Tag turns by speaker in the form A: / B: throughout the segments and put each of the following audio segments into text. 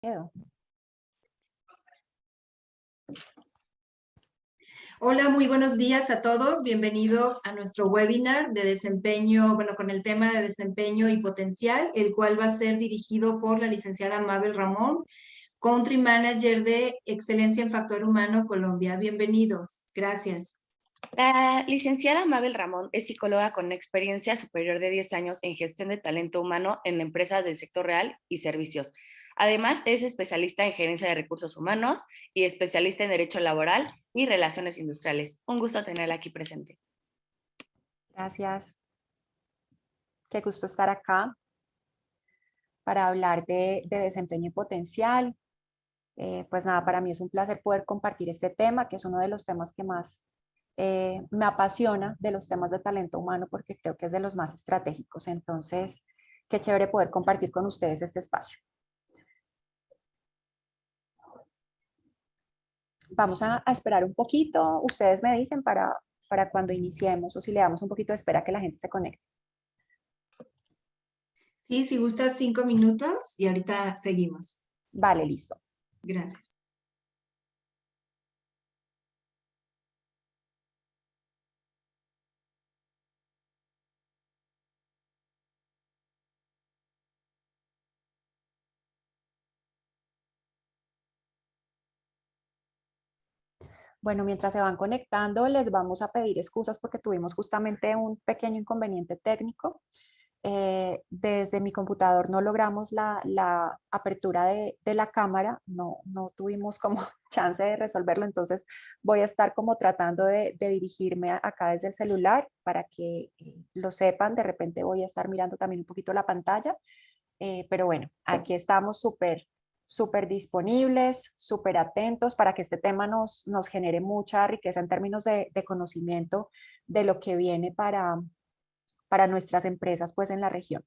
A: Quedo.
B: Hola, muy buenos días a todos. Bienvenidos a nuestro webinar de desempeño, bueno, con el tema de desempeño y potencial, el cual va a ser dirigido por la licenciada Mabel Ramón, Country Manager de Excelencia en Factor Humano Colombia. Bienvenidos. Gracias.
C: La licenciada Mabel Ramón es psicóloga con experiencia superior de 10 años en gestión de talento humano en empresas del sector real y servicios. Además, es especialista en gerencia de recursos humanos y especialista en derecho laboral y relaciones industriales. Un gusto tenerla aquí presente.
A: Gracias. Qué gusto estar acá para hablar de desempeño y potencial. Pues nada, para mí es un placer poder compartir este tema, que es uno de los temas que más me apasiona de los temas de talento humano, porque creo que es de los más estratégicos. Entonces, qué chévere poder compartir con ustedes este espacio. Vamos a esperar un poquito. Ustedes me dicen para cuando iniciemos o si le damos un poquito de espera a que la gente se conecte.
B: Sí, si gustas 5 minutos y ahorita seguimos.
A: Vale, listo.
B: Gracias.
A: Bueno, mientras se van conectando, les vamos a pedir excusas porque tuvimos justamente un pequeño inconveniente técnico. Desde mi computador no logramos la apertura de la cámara, no tuvimos como chance de resolverlo, entonces voy a estar como tratando de dirigirme acá desde el celular para que lo sepan. De repente voy a estar mirando también un poquito la pantalla, pero bueno, aquí estamos súper disponibles, súper atentos para que este tema nos genere mucha riqueza en términos de conocimiento de lo que viene para nuestras empresas pues en la región.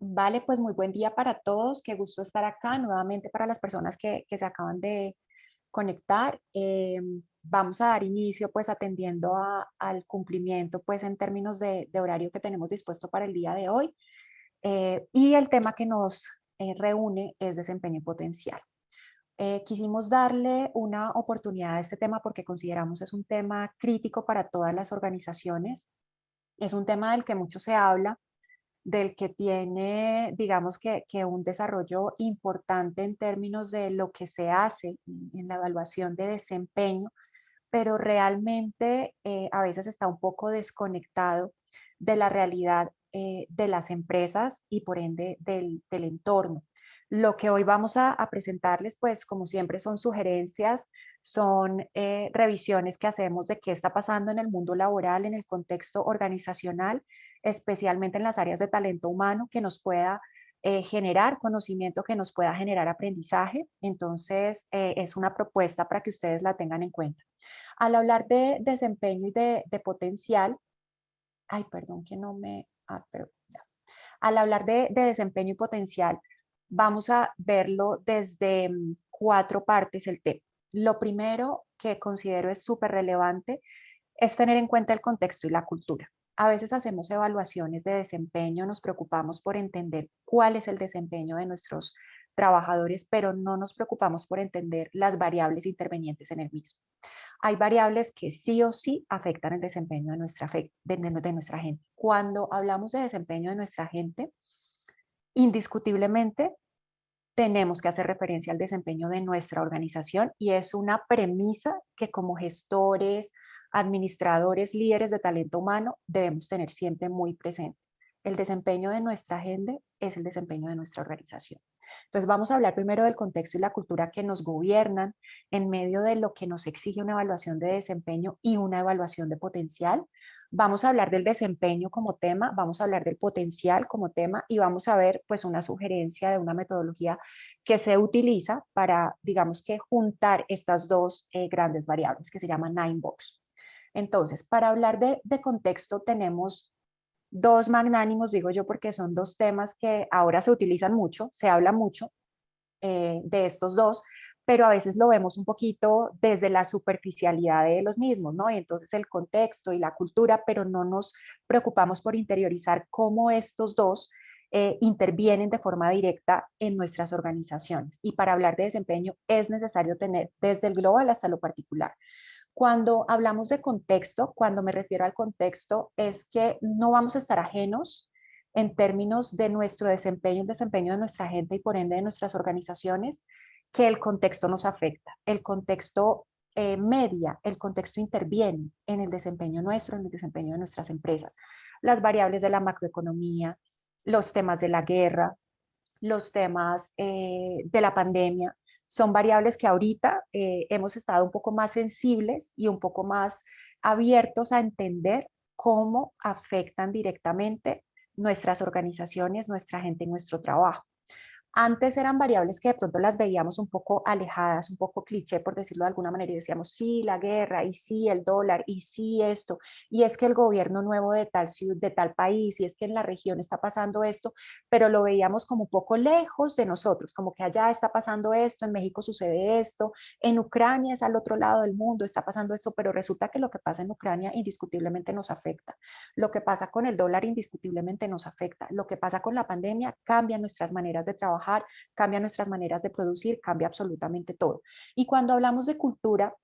A: Vale, pues muy buen día para todos. Qué gusto estar acá nuevamente para las personas que se acaban de conectar. Vamos a dar inicio pues atendiendo al cumplimiento pues en términos de horario que tenemos dispuesto para el día de hoy. Y el tema que nos reúne es desempeño potencial. Quisimos darle una oportunidad a este tema porque consideramos es un tema crítico para todas las organizaciones. Es un tema del que mucho se habla, del que tiene, digamos que un desarrollo importante en términos de lo que se hace en la evaluación de desempeño, pero realmente a veces está un poco desconectado de la realidad de las empresas y por ende del entorno. Lo que hoy vamos a presentarles, pues como siempre, son sugerencias, son revisiones que hacemos de qué está pasando en el mundo laboral, en el contexto organizacional, especialmente en las áreas de talento humano, que nos pueda generar conocimiento, que nos pueda generar aprendizaje. Entonces, es una propuesta para que ustedes la tengan en cuenta. Al hablar de desempeño y de potencial, ay, perdón que no me... pero ya. Al hablar de desempeño y potencial, vamos a verlo desde cuatro partes el tema. Lo primero que considero es súper relevante es tener en cuenta el contexto y la cultura. A veces hacemos evaluaciones de desempeño, nos preocupamos por entender cuál es el desempeño de nuestros trabajadores, pero no nos preocupamos por entender las variables intervenientes en el mismo. Hay variables que sí o sí afectan el desempeño de nuestra gente. Cuando hablamos de desempeño de nuestra gente, indiscutiblemente tenemos que hacer referencia al desempeño de nuestra organización y es una premisa que como gestores, administradores, líderes de talento humano debemos tener siempre muy presente. El desempeño de nuestra gente es el desempeño de nuestra organización. Entonces vamos a hablar primero del contexto y la cultura que nos gobiernan en medio de lo que nos exige una evaluación de desempeño y una evaluación de potencial. Vamos a hablar del desempeño como tema, vamos a hablar del potencial como tema y vamos a ver pues una sugerencia de una metodología que se utiliza para, digamos que juntar estas dos grandes variables que se llaman Nine Box. Entonces, para hablar de contexto tenemos dos magnánimos, digo yo, porque son dos temas que ahora se utilizan mucho, se habla mucho de estos dos, pero a veces lo vemos un poquito desde la superficialidad de los mismos, ¿no? Y entonces el contexto y la cultura, pero no nos preocupamos por interiorizar cómo estos dos intervienen de forma directa en nuestras organizaciones. Y para hablar de desempeño es necesario tener desde el global hasta lo particular. Cuando hablamos de contexto, cuando me refiero al contexto, es que no vamos a estar ajenos en términos de nuestro desempeño, el desempeño de nuestra gente y por ende de nuestras organizaciones, que el contexto nos afecta. El contexto media, el contexto interviene en el desempeño nuestro, en el desempeño de nuestras empresas. Las variables de la macroeconomía, los temas de la guerra, los temas de la pandemia, son variables que ahorita hemos estado un poco más sensibles y un poco más abiertos a entender cómo afectan directamente nuestras organizaciones, nuestra gente y nuestro trabajo. Antes eran variables que de pronto las veíamos un poco alejadas, un poco cliché, por decirlo de alguna manera, y decíamos, sí, la guerra, y sí, el dólar, y sí, esto, y es que el gobierno nuevo de tal ciudad, de tal país, y es que en la región está pasando esto, pero lo veíamos como un poco lejos de nosotros, como que allá está pasando esto, en México sucede esto, en Ucrania es al otro lado del mundo, está pasando esto, pero resulta que lo que pasa en Ucrania indiscutiblemente nos afecta. Lo que pasa con el dólar indiscutiblemente nos afecta. Lo que pasa con la pandemia cambia nuestras maneras de trabajar, cambia nuestras maneras de producir, cambia absolutamente todo. Y cuando hablamos de cultura,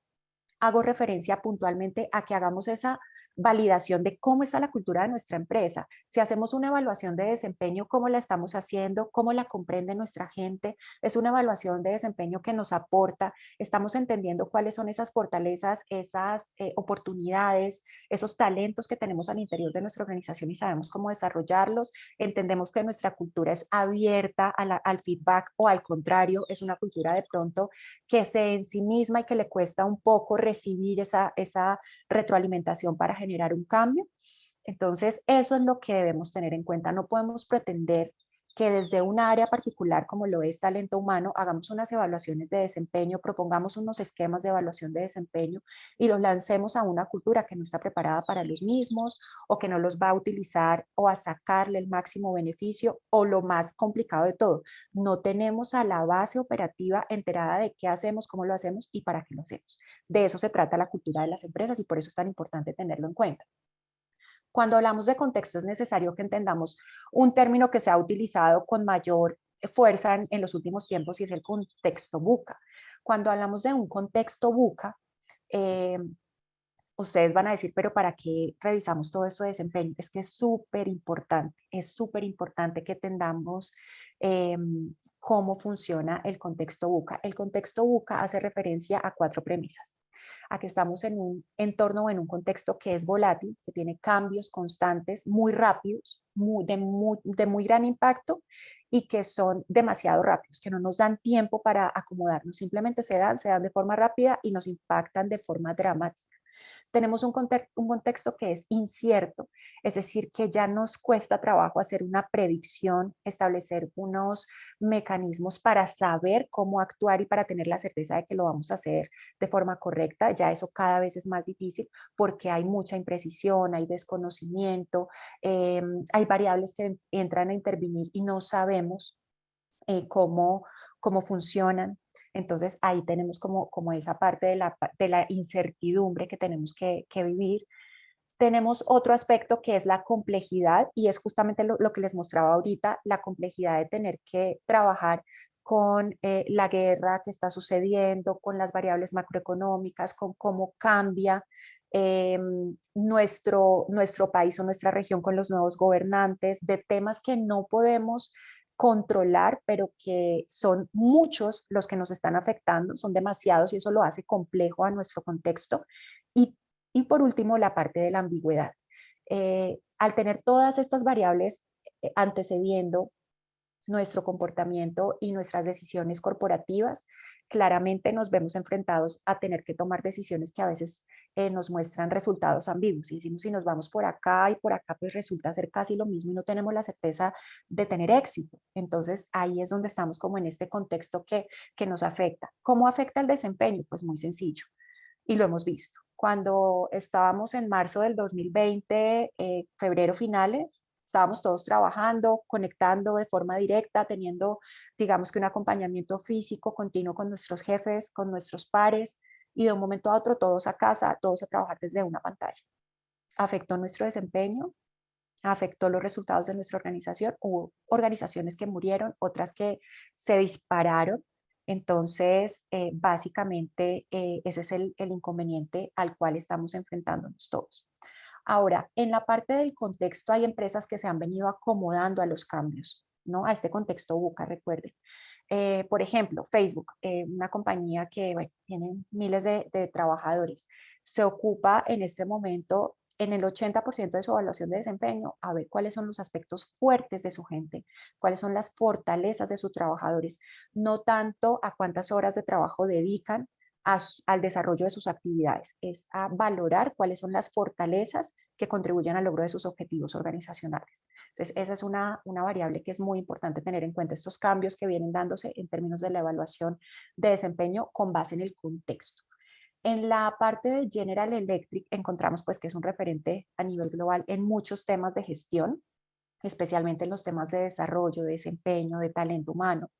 A: hago referencia puntualmente a que hagamos esa validación de cómo está la cultura de nuestra empresa. Si hacemos una evaluación de desempeño, cómo la estamos haciendo, cómo la comprende nuestra gente, es una evaluación de desempeño que nos aporta, estamos entendiendo cuáles son esas fortalezas, esas oportunidades, esos talentos que tenemos al interior de nuestra organización y sabemos cómo desarrollarlos, entendemos que nuestra cultura es abierta al feedback o al contrario, es una cultura de pronto que se en sí misma y que le cuesta un poco recibir esa retroalimentación para generar un cambio. Entonces, eso es lo que debemos tener en cuenta. No podemos pretender que desde un área particular como lo es talento humano, hagamos unas evaluaciones de desempeño, propongamos unos esquemas de evaluación de desempeño y los lancemos a una cultura que no está preparada para los mismos o que no los va a utilizar o a sacarle el máximo beneficio o lo más complicado de todo, no tenemos a la base operativa enterada de qué hacemos, cómo lo hacemos y para qué lo hacemos. De eso se trata la cultura de las empresas y por eso es tan importante tenerlo en cuenta. Cuando hablamos de contexto es necesario que entendamos un término que se ha utilizado con mayor fuerza en los últimos tiempos y es el contexto buca. Cuando hablamos de un contexto buca, eh, ustedes van a decir, pero ¿para qué revisamos todo esto de desempeño? Es que es súper importante que entendamos eh, cómo funciona el contexto buca. El contexto buca hace referencia a cuatro premisas. a que estamos en un entorno o en un contexto que es volátil, que tiene cambios constantes, muy rápidos, de muy gran impacto y que son demasiado rápidos, que no nos dan tiempo para acomodarnos, simplemente se dan de forma rápida y nos impactan de forma dramática. Tenemos un contexto que es incierto, es decir, que ya nos cuesta trabajo hacer una predicción, establecer unos mecanismos para saber cómo actuar y para tener la certeza de que lo vamos a hacer de forma correcta. Ya eso cada vez es más difícil porque hay mucha imprecisión, hay desconocimiento, hay variables que entran a intervenir y no sabemos cómo funcionan. Entonces ahí tenemos como esa parte de la incertidumbre que tenemos que vivir. Tenemos otro aspecto que es la complejidad y es justamente lo que les mostraba ahorita, la complejidad de tener que trabajar con la guerra que está sucediendo, con las variables macroeconómicas, con cómo cambia nuestro país o nuestra región con los nuevos gobernantes, de temas que no podemos controlar, pero que son muchos los que nos están afectando, son demasiados y eso lo hace complejo a nuestro contexto. Y, y por último, la parte de la ambigüedad. Al tener todas estas variables antecediendo nuestro comportamiento y nuestras decisiones corporativas, claramente nos vemos enfrentados a tener que tomar decisiones que a veces nos muestran resultados ambiguos. Y decimos, si nos vamos por acá y por acá, pues resulta ser casi lo mismo y no tenemos la certeza de tener éxito. Entonces ahí es donde estamos como en este contexto que nos afecta. ¿Cómo afecta el desempeño? Pues muy sencillo y lo hemos visto. Cuando estábamos en marzo del 2020, febrero finales, estábamos todos trabajando, conectando de forma directa, teniendo, digamos que un acompañamiento físico continuo con nuestros jefes, con nuestros pares, y de un momento a otro todos a casa, todos a trabajar desde una pantalla. Afectó nuestro desempeño, afectó los resultados de nuestra organización. Hubo organizaciones que murieron, otras que se dispararon. Entonces, básicamente, ese es el inconveniente al cual estamos enfrentándonos todos. Ahora, en la parte del contexto hay empresas que se han venido acomodando a los cambios, ¿no? A este contexto VUCA, recuerden. Por ejemplo, Facebook, una compañía que bueno, tiene miles de trabajadores, se ocupa en este momento en el 80% de su evaluación de desempeño a ver cuáles son los aspectos fuertes de su gente, cuáles son las fortalezas de sus trabajadores, no tanto a cuántas horas de trabajo dedican al desarrollo de sus actividades, es a valorar cuáles son las fortalezas que contribuyen al logro de sus objetivos organizacionales. Entonces, esa es una variable que es muy importante tener en cuenta, estos cambios que vienen dándose en términos de la evaluación de desempeño con base en el contexto. En la parte de General Electric encontramos pues que es un referente a nivel global en muchos temas de gestión, especialmente en los temas de desarrollo, de desempeño, de talento humano.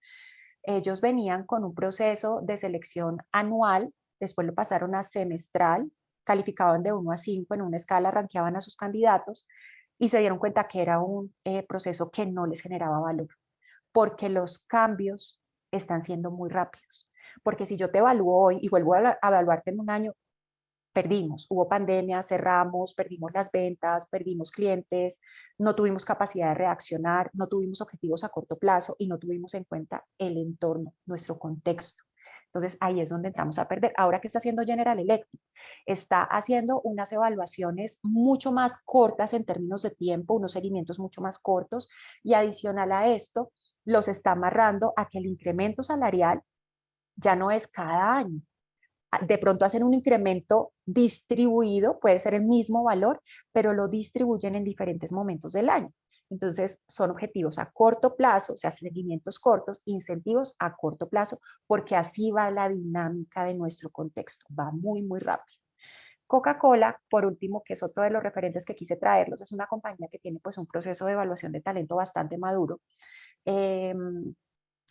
A: Ellos venían con un proceso de selección anual, después lo pasaron a semestral, calificaban de 1 a 5 en una escala, rankeaban a sus candidatos y se dieron cuenta que era un proceso que no les generaba valor, porque los cambios están siendo muy rápidos. Porque si yo te evalúo hoy y vuelvo a evaluarte en un año, perdimos, hubo pandemia, cerramos, perdimos las ventas, perdimos clientes, no tuvimos capacidad de reaccionar, no tuvimos objetivos a corto plazo y no tuvimos en cuenta el entorno, nuestro contexto. Entonces ahí es donde entramos a perder. Ahora que está haciendo General Electric, está haciendo unas evaluaciones mucho más cortas en términos de tiempo, unos seguimientos mucho más cortos y adicional a esto, los está amarrando a que el incremento salarial ya no es cada año, de pronto hacen un incremento distribuido, puede ser el mismo valor, pero lo distribuyen en diferentes momentos del año. Entonces, son objetivos a corto plazo, o sea, seguimientos cortos, incentivos a corto plazo, porque así va la dinámica de nuestro contexto, va muy, muy rápido. Coca-Cola, por último, que es otro de los referentes que quise traerlos, es una compañía que tiene pues un proceso de evaluación de talento bastante maduro. Eh,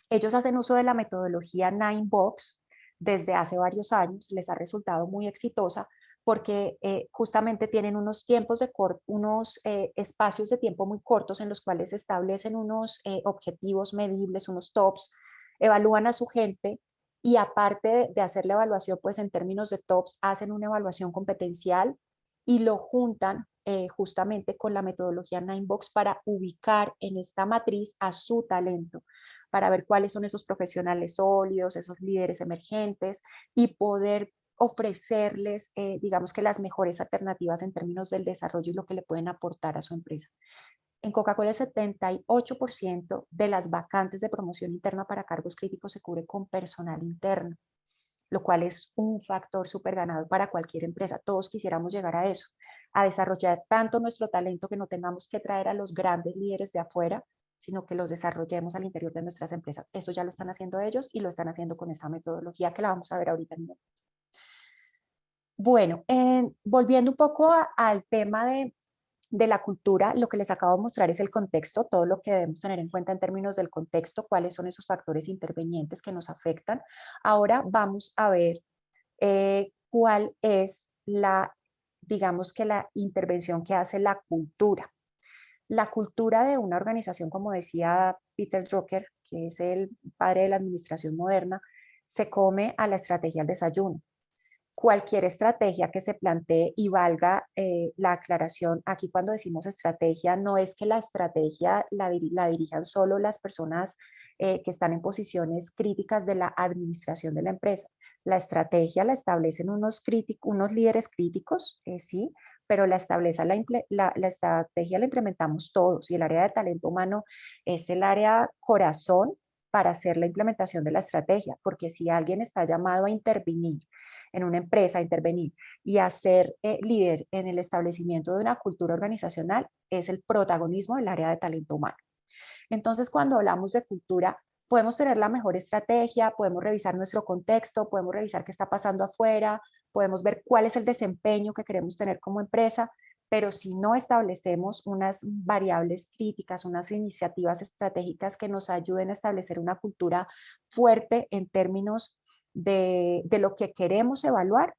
A: Ellos hacen uso de la metodología Nine Box desde hace varios años, les ha resultado muy exitosa porque justamente tienen unos tiempos unos espacios de tiempo muy cortos en los cuales se establecen unos objetivos medibles, unos tops, evalúan a su gente y aparte de hacer la evaluación, pues en términos de tops, hacen una evaluación competencial y lo juntan justamente con la metodología Ninebox para ubicar en esta matriz a su talento, para ver cuáles son esos profesionales sólidos, esos líderes emergentes y poder ofrecerles, digamos que las mejores alternativas en términos del desarrollo y lo que le pueden aportar a su empresa. En Coca-Cola el 78% de las vacantes de promoción interna para cargos críticos se cubre con personal interno, lo cual es un factor súper ganador para cualquier empresa. Todos quisiéramos llegar a eso, a desarrollar tanto nuestro talento que no tengamos que traer a los grandes líderes de afuera, sino que los desarrollemos al interior de nuestras empresas. Eso ya lo están haciendo ellos y lo están haciendo con esta metodología que la vamos a ver ahorita. Bueno, volviendo un poco al tema de la cultura, lo que les acabo de mostrar es el contexto, todo lo que debemos tener en cuenta en términos del contexto, cuáles son esos factores intervenientes que nos afectan. Ahora vamos a ver cuál es digamos que la intervención que hace la cultura. La cultura de una organización, como decía Peter Drucker, que es el padre de la administración moderna, se come a la estrategia al desayuno. Cualquier estrategia que se plantee y valga la aclaración, aquí cuando decimos estrategia, no es que la estrategia la dirijan solo las personas que están en posiciones críticas de la administración de la empresa. La estrategia la establecen unos líderes críticos, sí, pero la estrategia la implementamos todos y el área de talento humano es el área corazón para hacer la implementación de la estrategia, porque si alguien está llamado a intervenir en una empresa, a intervenir y a ser líder en el establecimiento de una cultura organizacional, es el protagonismo del área de talento humano. Entonces, cuando hablamos de cultura, podemos tener la mejor estrategia, podemos revisar nuestro contexto, podemos revisar qué está pasando afuera, podemos ver cuál es el desempeño que queremos tener como empresa, pero si no establecemos unas variables críticas, unas iniciativas estratégicas que nos ayuden a establecer una cultura fuerte en términos de lo que queremos evaluar,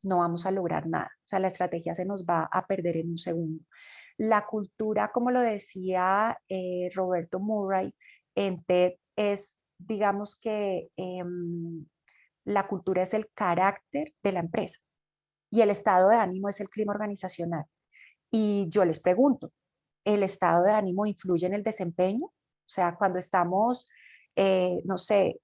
A: no vamos a lograr nada. O sea, la estrategia se nos va a perder en un segundo. La cultura, como lo decía Roberto Murray en TED, es, digamos que la cultura es el carácter de la empresa y el estado de ánimo es el clima organizacional. Y yo les pregunto, ¿el estado de ánimo influye en el desempeño? O sea, cuando estamos, no sé,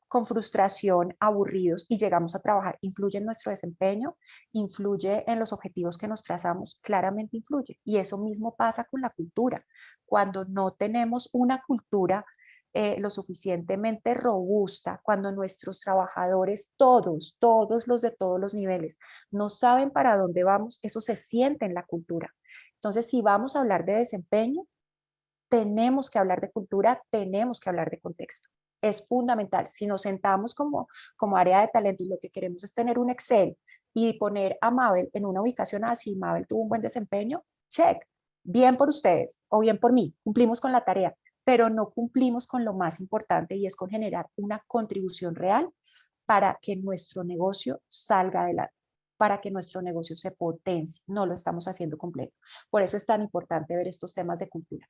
A: con frustración, aburridos y llegamos a trabajar, ¿influye en nuestro desempeño? ¿Influye en los objetivos que nos trazamos? Claramente influye. Y eso mismo pasa con la cultura. Cuando no tenemos una cultura lo suficientemente robusta, cuando nuestros trabajadores, todos los de todos los niveles, no saben para dónde vamos, eso se siente en la cultura. Entonces, si vamos a hablar de desempeño, tenemos que hablar de cultura, tenemos que hablar de contexto. Es fundamental. Si nos sentamos como área de talento y lo que queremos es tener un Excel y poner a Mabel en una ubicación así, Mabel tuvo un buen desempeño, check, bien por ustedes o bien por mí, cumplimos con la tarea, pero no cumplimos con lo más importante y es con generar una contribución real para que nuestro negocio salga adelante, para que nuestro negocio se potencie. No lo estamos haciendo completo. Por eso es tan importante ver estos temas de cultura.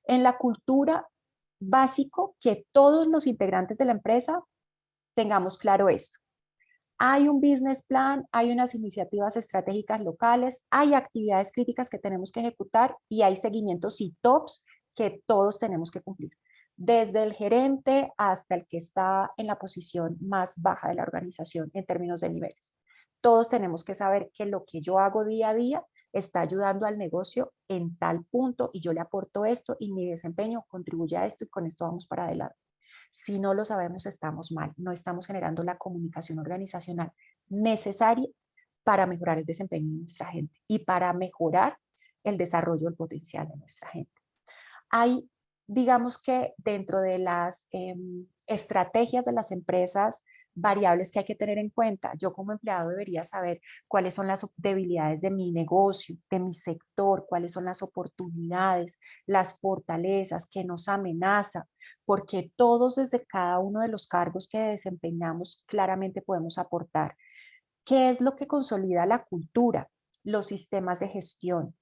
A: En la cultura, básico que todos los integrantes de la empresa tengamos claro esto. Hay un business plan, hay unas iniciativas estratégicas locales, hay actividades críticas que tenemos que ejecutar y hay seguimientos y tops que todos tenemos que cumplir, desde el gerente hasta el que está en la posición más baja de la organización en términos de niveles. Todos tenemos que saber que lo que yo hago día a día está ayudando al negocio en tal punto y yo le aporto esto y mi desempeño contribuye a esto y con esto vamos para adelante. Si no lo sabemos, estamos mal. No estamos generando la comunicación organizacional necesaria para mejorar el desempeño de nuestra gente y para mejorar el desarrollo del potencial de nuestra gente. Hay, digamos que dentro de las estrategias de las empresas, variables que hay que tener en cuenta. Yo como empleado debería saber cuáles son las debilidades de mi negocio, de mi sector, cuáles son las oportunidades, las fortalezas que nos amenaza, porque todos desde cada uno de los cargos que desempeñamos claramente podemos aportar. ¿Qué es lo que consolida la cultura? Los sistemas de gestión,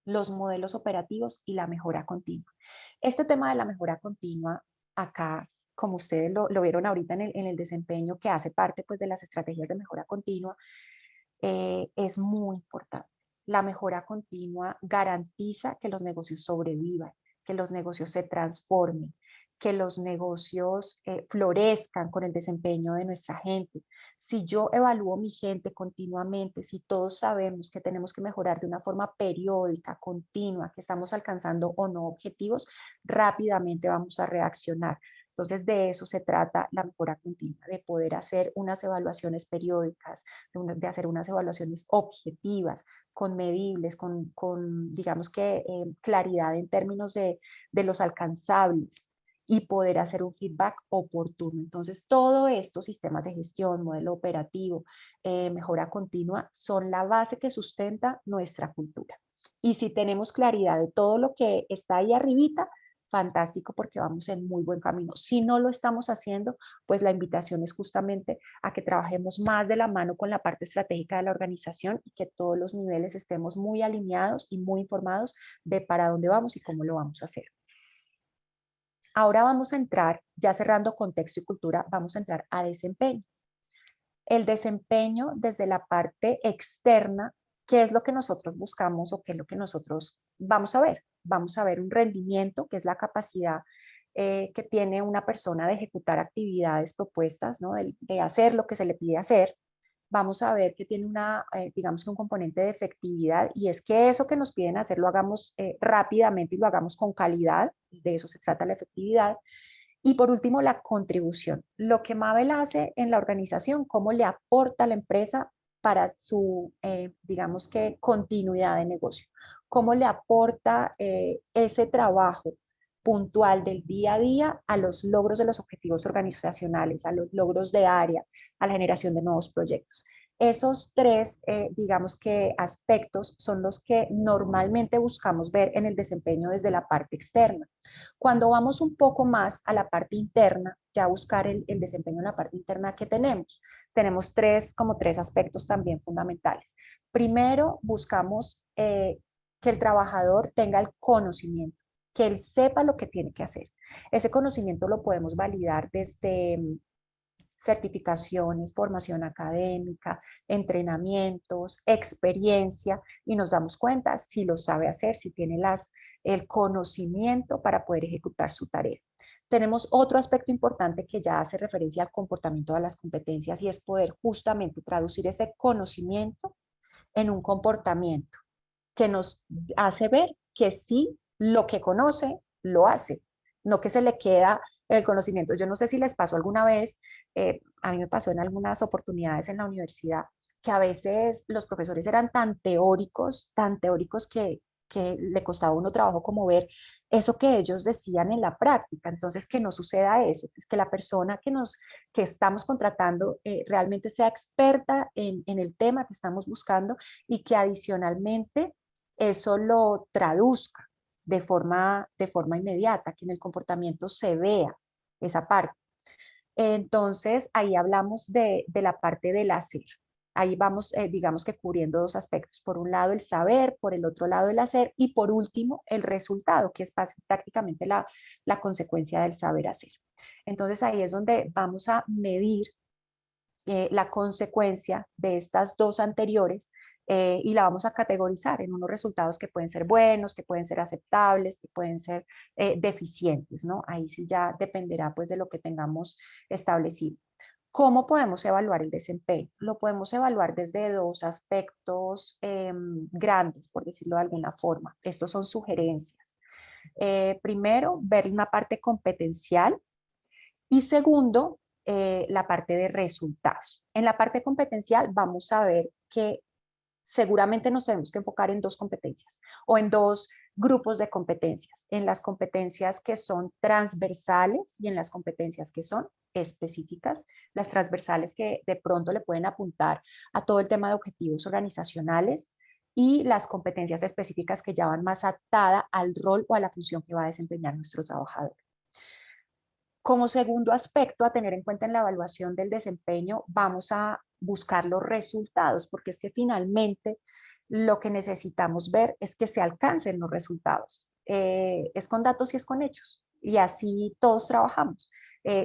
A: los modelos operativos y la mejora continua. Este tema de la mejora continua, acá, como ustedes lo vieron ahorita en el desempeño, que hace parte pues, de las estrategias de mejora continua, es muy importante. La mejora continua garantiza que los negocios sobrevivan, que los negocios se transformen, que los negocios florezcan con el desempeño de nuestra gente. Si yo evalúo mi gente continuamente, si todos sabemos que tenemos que mejorar de una forma periódica, continua, que estamos alcanzando o no objetivos, rápidamente vamos a reaccionar. Entonces, de eso se trata la mejora continua, de poder hacer unas evaluaciones periódicas, de hacer unas evaluaciones objetivas, con medibles, digamos que, claridad en términos de los alcanzables y poder hacer un feedback oportuno. Entonces, todo esto, sistemas de gestión, modelo operativo, mejora continua, son la base que sustenta nuestra cultura. Y si tenemos claridad de todo lo que está ahí arribita, fantástico, porque vamos en muy buen camino. Si no lo estamos haciendo, pues la invitación es justamente a que trabajemos más de la mano con la parte estratégica de la organización y que todos los niveles estemos muy alineados y muy informados de para dónde vamos y cómo lo vamos a hacer. Ahora vamos a entrar, ya cerrando contexto y cultura, vamos a entrar a desempeño. El desempeño desde la parte externa, ¿qué es lo que nosotros buscamos o qué es lo que nosotros vamos a ver? Vamos a ver un rendimiento, que es la capacidad que tiene una persona de ejecutar actividades propuestas, ¿no? de hacer lo que se le pide hacer. Vamos a ver que tiene digamos que un componente de efectividad, y es que eso que nos piden hacer lo hagamos rápidamente y lo hagamos con calidad. De eso se trata la efectividad. Y por último, la contribución. Lo que Mabel hace en la organización, cómo le aporta a la empresa para su, digamos que, continuidad de negocio. Cómo le aporta ese trabajo puntual del día a día a los logros de los objetivos organizacionales, a los logros de área, a la generación de nuevos proyectos. Esos tres, digamos que, aspectos son los que normalmente buscamos ver en el desempeño desde la parte externa. Cuando vamos un poco más a la parte interna, ya buscar el desempeño en la parte interna que tenemos, como tres aspectos también fundamentales. Primero, buscamos que el trabajador tenga el conocimiento, que él sepa lo que tiene que hacer. Ese conocimiento lo podemos validar desde certificaciones, formación académica, entrenamientos, experiencia, y nos damos cuenta si lo sabe hacer, si tiene el conocimiento para poder ejecutar su tarea. Tenemos otro aspecto importante que ya hace referencia al comportamiento de las competencias, y es poder justamente traducir ese conocimiento en un comportamiento que nos hace ver que sí, lo que conoce, lo hace, no que se le queda el conocimiento. Yo no sé si les pasó alguna vez, a mí me pasó en algunas oportunidades en la universidad, que a veces los profesores eran tan teóricos que le costaba a uno trabajo como ver eso que ellos decían en la práctica. Entonces, que no suceda eso, que la persona que estamos contratando realmente sea experta en el tema que estamos buscando, y que adicionalmente eso lo traduzca de forma inmediata, que en el comportamiento se vea esa parte. Entonces, ahí hablamos de la parte del hacer. Ahí vamos, digamos que cubriendo dos aspectos. Por un lado, el saber, por el otro lado, el hacer, y por último, el resultado, que es prácticamente la consecuencia del saber hacer. Entonces, ahí es donde vamos a medir la consecuencia de estas dos anteriores, y la vamos a categorizar en unos resultados que pueden ser buenos, que pueden ser aceptables, que pueden ser deficientes, ¿no? Ahí sí ya dependerá pues de lo que tengamos establecido. ¿Cómo podemos evaluar el desempeño? Lo podemos evaluar desde dos aspectos grandes, por decirlo de alguna forma. Estos son sugerencias. Primero, ver una parte competencial, y segundo, la parte de resultados. En la parte competencial vamos a ver que seguramente nos tenemos que enfocar en dos competencias o en dos grupos de competencias, en las competencias que son transversales y en las competencias que son específicas. Las transversales, que de pronto le pueden apuntar a todo el tema de objetivos organizacionales, y las competencias específicas que ya van más atada al rol o a la función que va a desempeñar nuestro trabajador. Como segundo aspecto a tener en cuenta en la evaluación del desempeño, vamos a buscar los resultados, porque es que finalmente lo que necesitamos ver es que se alcancen los resultados. Es con datos y es con hechos, y así todos trabajamos.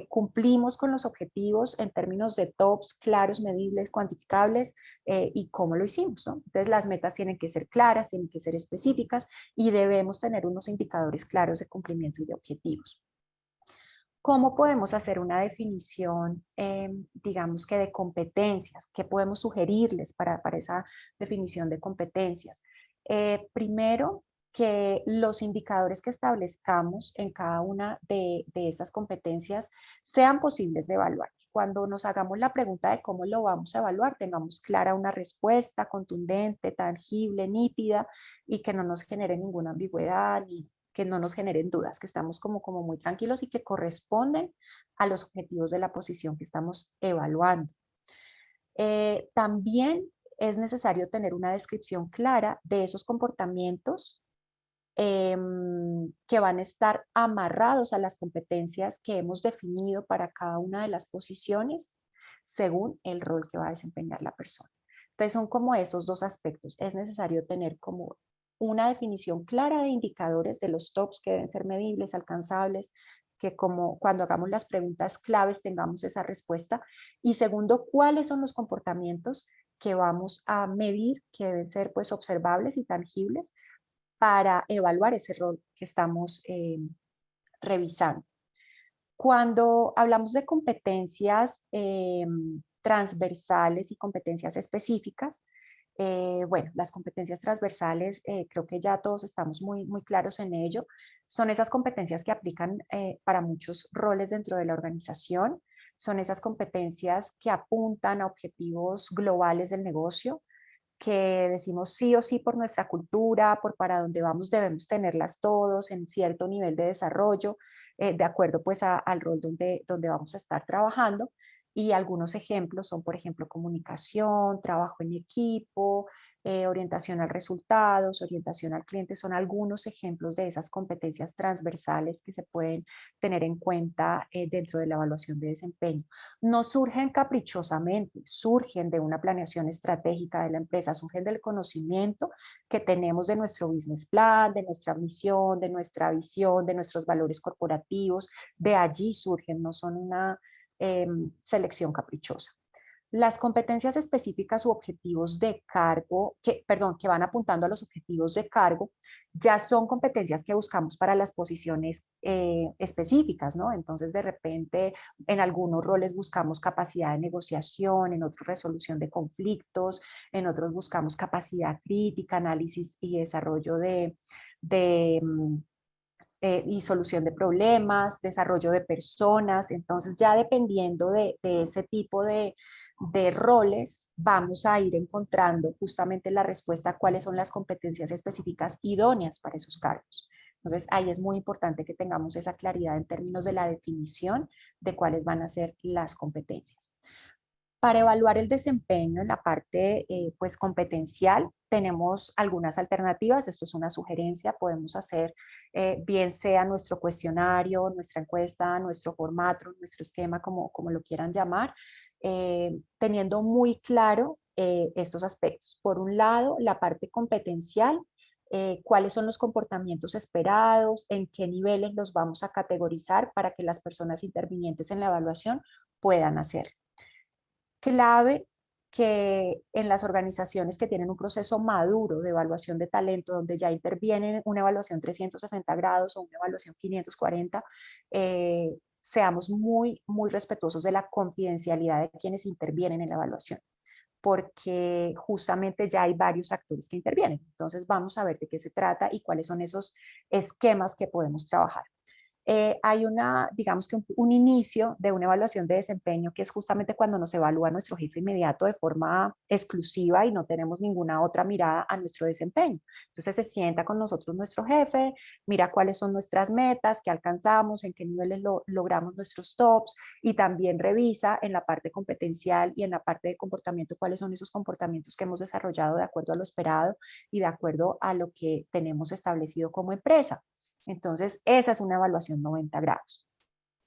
A: Cumplimos con los objetivos en términos de TOPS claros, medibles, cuantificables, y cómo lo hicimos, ¿no? Entonces las metas tienen que ser claras, tienen que ser específicas, y debemos tener unos indicadores claros de cumplimiento y de objetivos. ¿Cómo podemos hacer una definición, digamos que de competencias? ¿Qué podemos sugerirles para esa definición de competencias? Primero, que los indicadores que establezcamos en cada una de estas competencias sean posibles de evaluar. Cuando nos hagamos la pregunta de cómo lo vamos a evaluar, tengamos clara una respuesta contundente, tangible, nítida y que no nos genere ninguna ambigüedad ni que no nos generen dudas, que estamos como muy tranquilos y que corresponden a los objetivos de la posición que estamos evaluando. También es necesario tener una descripción clara de esos comportamientos que van a estar amarrados a las competencias que hemos definido para cada una de las posiciones según el rol que va a desempeñar la persona. Entonces son como esos dos aspectos. Es necesario tener como una definición clara de indicadores de los tops que deben ser medibles, alcanzables, que como cuando hagamos las preguntas claves tengamos esa respuesta. Y segundo, cuáles son los comportamientos que vamos a medir, que deben ser pues observables y tangibles para evaluar ese rol que estamos revisando. Cuando hablamos de competencias transversales y competencias específicas, bueno, las competencias transversales, creo que ya todos estamos muy claros en ello, son esas competencias que aplican para muchos roles dentro de la organización, son esas competencias que apuntan a objetivos globales del negocio, que decimos sí o sí por nuestra cultura, por para dónde vamos, debemos tenerlas todos en cierto nivel de desarrollo, de acuerdo pues al rol donde vamos a estar trabajando. Y algunos ejemplos son, por ejemplo, comunicación, trabajo en equipo, orientación a resultados, orientación al cliente, son algunos ejemplos de esas competencias transversales que se pueden tener en cuenta dentro de la evaluación de desempeño. No surgen caprichosamente, surgen de una planeación estratégica de la empresa, surgen del conocimiento que tenemos de nuestro business plan, de nuestra misión, de nuestra visión, de nuestros valores corporativos, de allí surgen, no son una selección caprichosa. Las competencias específicas u objetivos de cargo, que van apuntando a los objetivos de cargo, ya son competencias que buscamos para las posiciones específicas, ¿no? Entonces, de repente, en algunos roles buscamos capacidad de negociación, en otros resolución de conflictos, en otros buscamos capacidad crítica, análisis y desarrollo y solución de problemas, desarrollo de personas. Entonces, ya dependiendo de ese tipo de roles, vamos a ir encontrando justamente la respuesta a cuáles son las competencias específicas idóneas para esos cargos. Entonces, ahí es muy importante que tengamos esa claridad en términos de la definición de cuáles van a ser las competencias. Para evaluar el desempeño en la parte pues competencial, tenemos algunas alternativas. Esto es una sugerencia. Podemos hacer bien sea nuestro cuestionario, nuestra encuesta, nuestro formato, nuestro esquema, como lo quieran llamar, teniendo muy claro estos aspectos. Por un lado, la parte competencial, cuáles son los comportamientos esperados, en qué niveles los vamos a categorizar para que las personas intervinientes en la evaluación puedan hacer. Clave que en las organizaciones que tienen un proceso maduro de evaluación de talento, donde ya intervienen una evaluación 360 grados o una evaluación 540, seamos muy respetuosos de la confidencialidad de quienes intervienen en la evaluación, porque justamente ya hay varios actores que intervienen. Entonces vamos a ver de qué se trata y cuáles son esos esquemas que podemos trabajar. Hay digamos que un inicio de una evaluación de desempeño que es justamente cuando nos evalúa nuestro jefe inmediato de forma exclusiva y no tenemos ninguna otra mirada a nuestro desempeño. Entonces se sienta con nosotros nuestro jefe, mira cuáles son nuestras metas, qué alcanzamos, en qué niveles logramos nuestros tops y también revisa en la parte competencial y en la parte de comportamiento cuáles son esos comportamientos que hemos desarrollado de acuerdo a lo esperado y de acuerdo a lo que tenemos establecido como empresa. Entonces, esa es una evaluación 90 grados.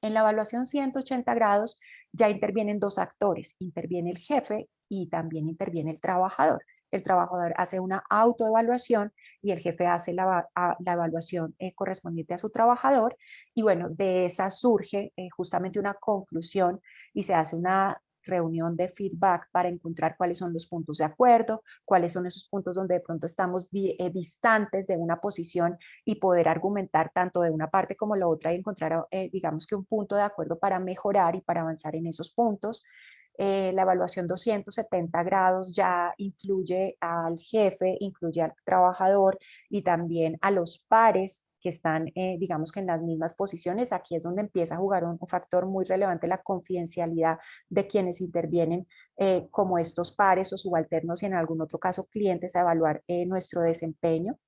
A: En la evaluación 180 grados ya intervienen dos actores, interviene el jefe y también interviene el trabajador. El trabajador hace una autoevaluación y el jefe hace la evaluación correspondiente a su trabajador y bueno, de esa surge justamente una conclusión y se hace una reunión de feedback para encontrar cuáles son los puntos de acuerdo, cuáles son esos puntos donde de pronto estamos distantes de una posición y poder argumentar tanto de una parte como la otra y encontrar, digamos que un punto de acuerdo para mejorar y para avanzar en esos puntos. La evaluación 270 grados ya incluye al jefe, incluye al trabajador y también a los pares que están, digamos que en las mismas posiciones. Aquí es donde empieza a jugar un factor muy relevante, la confidencialidad de quienes intervienen como estos pares o subalternos y en algún otro caso clientes a evaluar nuestro desempeño.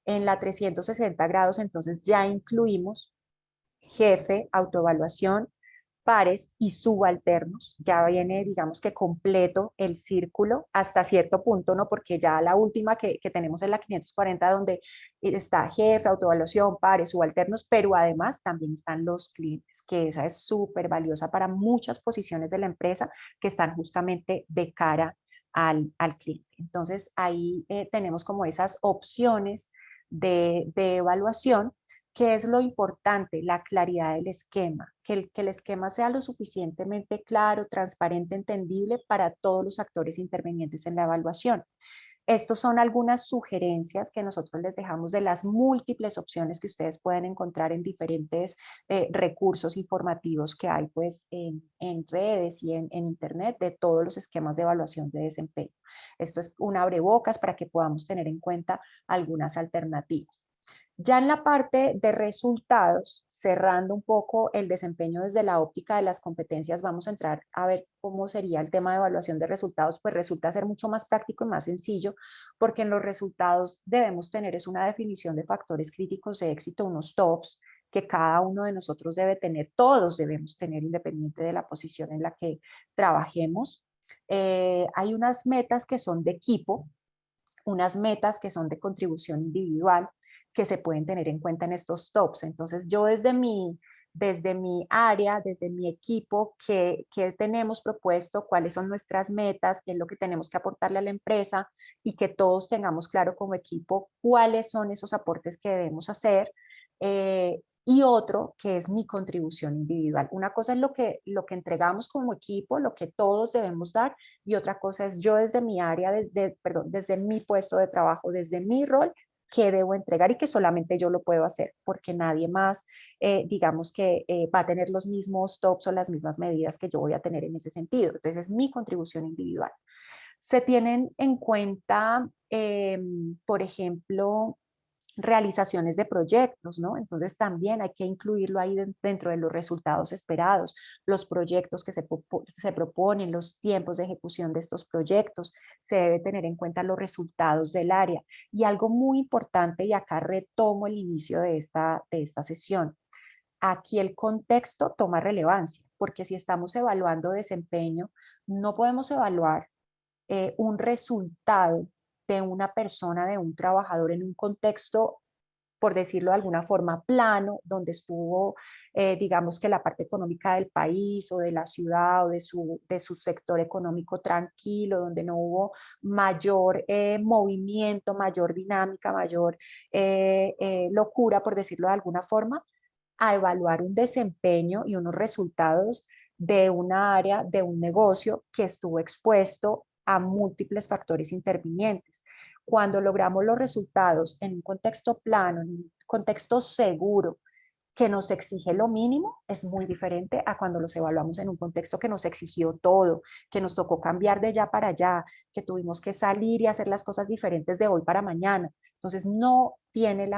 A: En la 360 grados entonces ya incluimos jefe, autoevaluación, pares y subalternos. Ya viene, digamos que completo el círculo hasta cierto punto, ¿no? Porque ya la última que tenemos es la 540, donde está jefe, autoevaluación, pares, subalternos, pero además también están los clientes, que esa es súper valiosa para muchas posiciones de la empresa que están justamente de cara al cliente. Entonces ahí tenemos como esas opciones de evaluación. ¿Qué es lo importante? La claridad del esquema, que el esquema sea lo suficientemente claro, transparente, entendible para todos los actores intervenientes en la evaluación. Estos son algunas sugerencias que nosotros les dejamos de las múltiples opciones que ustedes pueden encontrar en diferentes recursos informativos que hay pues, en redes y en Internet de todos los esquemas de evaluación de desempeño. Esto es un abrebocas para que podamos tener en cuenta algunas alternativas. Ya en la parte de resultados, cerrando un poco el desempeño desde la óptica de las competencias, vamos a entrar a ver cómo sería el tema de evaluación de resultados, pues resulta ser mucho más práctico y más sencillo, porque en los resultados debemos tener es una definición de factores críticos de éxito, unos TOPS, que cada uno de nosotros debe tener, todos debemos tener, independiente de la posición en la que trabajemos. Hay unas metas que son de equipo, unas metas que son de contribución individual que se pueden tener en cuenta en estos tops. Entonces yo desde mi área, desde mi equipo, ¿qué tenemos propuesto? ¿Cuáles son nuestras metas? ¿Qué es lo que tenemos que aportarle a la empresa? Y que todos tengamos claro como equipo cuáles son esos aportes que debemos hacer. Y otro que es mi contribución individual. Una cosa es lo que entregamos como equipo, lo que todos debemos dar, y otra cosa es yo desde mi área, desde mi puesto de trabajo, desde mi rol, qué debo entregar y que solamente yo lo puedo hacer, porque nadie más, digamos que va a tener los mismos tops o las mismas medidas que yo voy a tener en ese sentido. Entonces es mi contribución individual. Se tienen en cuenta, por ejemplo, realizaciones de proyectos, ¿no? Entonces también hay que incluirlo ahí dentro de los resultados esperados, los proyectos que se proponen, los tiempos de ejecución de estos proyectos, se debe tener en cuenta los resultados del área. Y algo muy importante, y acá retomo el inicio de esta sesión, aquí el contexto toma relevancia, porque si estamos evaluando desempeño, no podemos evaluar un resultado de una persona, de un trabajador en un contexto, por decirlo de alguna forma, plano, donde estuvo, digamos que la parte económica del país o de la ciudad o de su sector económico tranquilo, donde no hubo mayor movimiento, mayor dinámica, mayor locura, por decirlo de alguna forma, a evaluar un desempeño y unos resultados de una área, de un negocio que estuvo expuesto a múltiples factores intervinientes. Cuando logramos los resultados en un contexto plano, en un contexto seguro, que nos exige lo mínimo, es muy diferente a cuando los evaluamos en un contexto que nos exigió todo, que nos tocó cambiar de ya para allá, que tuvimos que salir y hacer las cosas diferentes de hoy para mañana. Entonces no tiene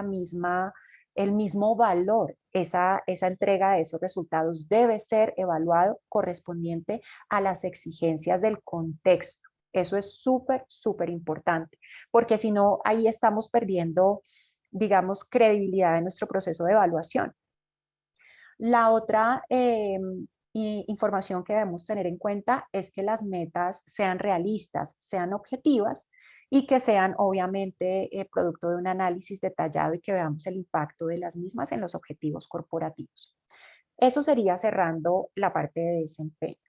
A: el mismo valor. Esa entrega de esos resultados debe ser evaluado correspondiente a las exigencias del contexto. Eso es súper, súper importante, porque si no, ahí estamos perdiendo, digamos, credibilidad en nuestro proceso de evaluación. La otra información que debemos tener en cuenta es que las metas sean realistas, sean objetivas y que sean obviamente producto de un análisis detallado y que veamos el impacto de las mismas en los objetivos corporativos. Eso sería cerrando la parte de desempeño.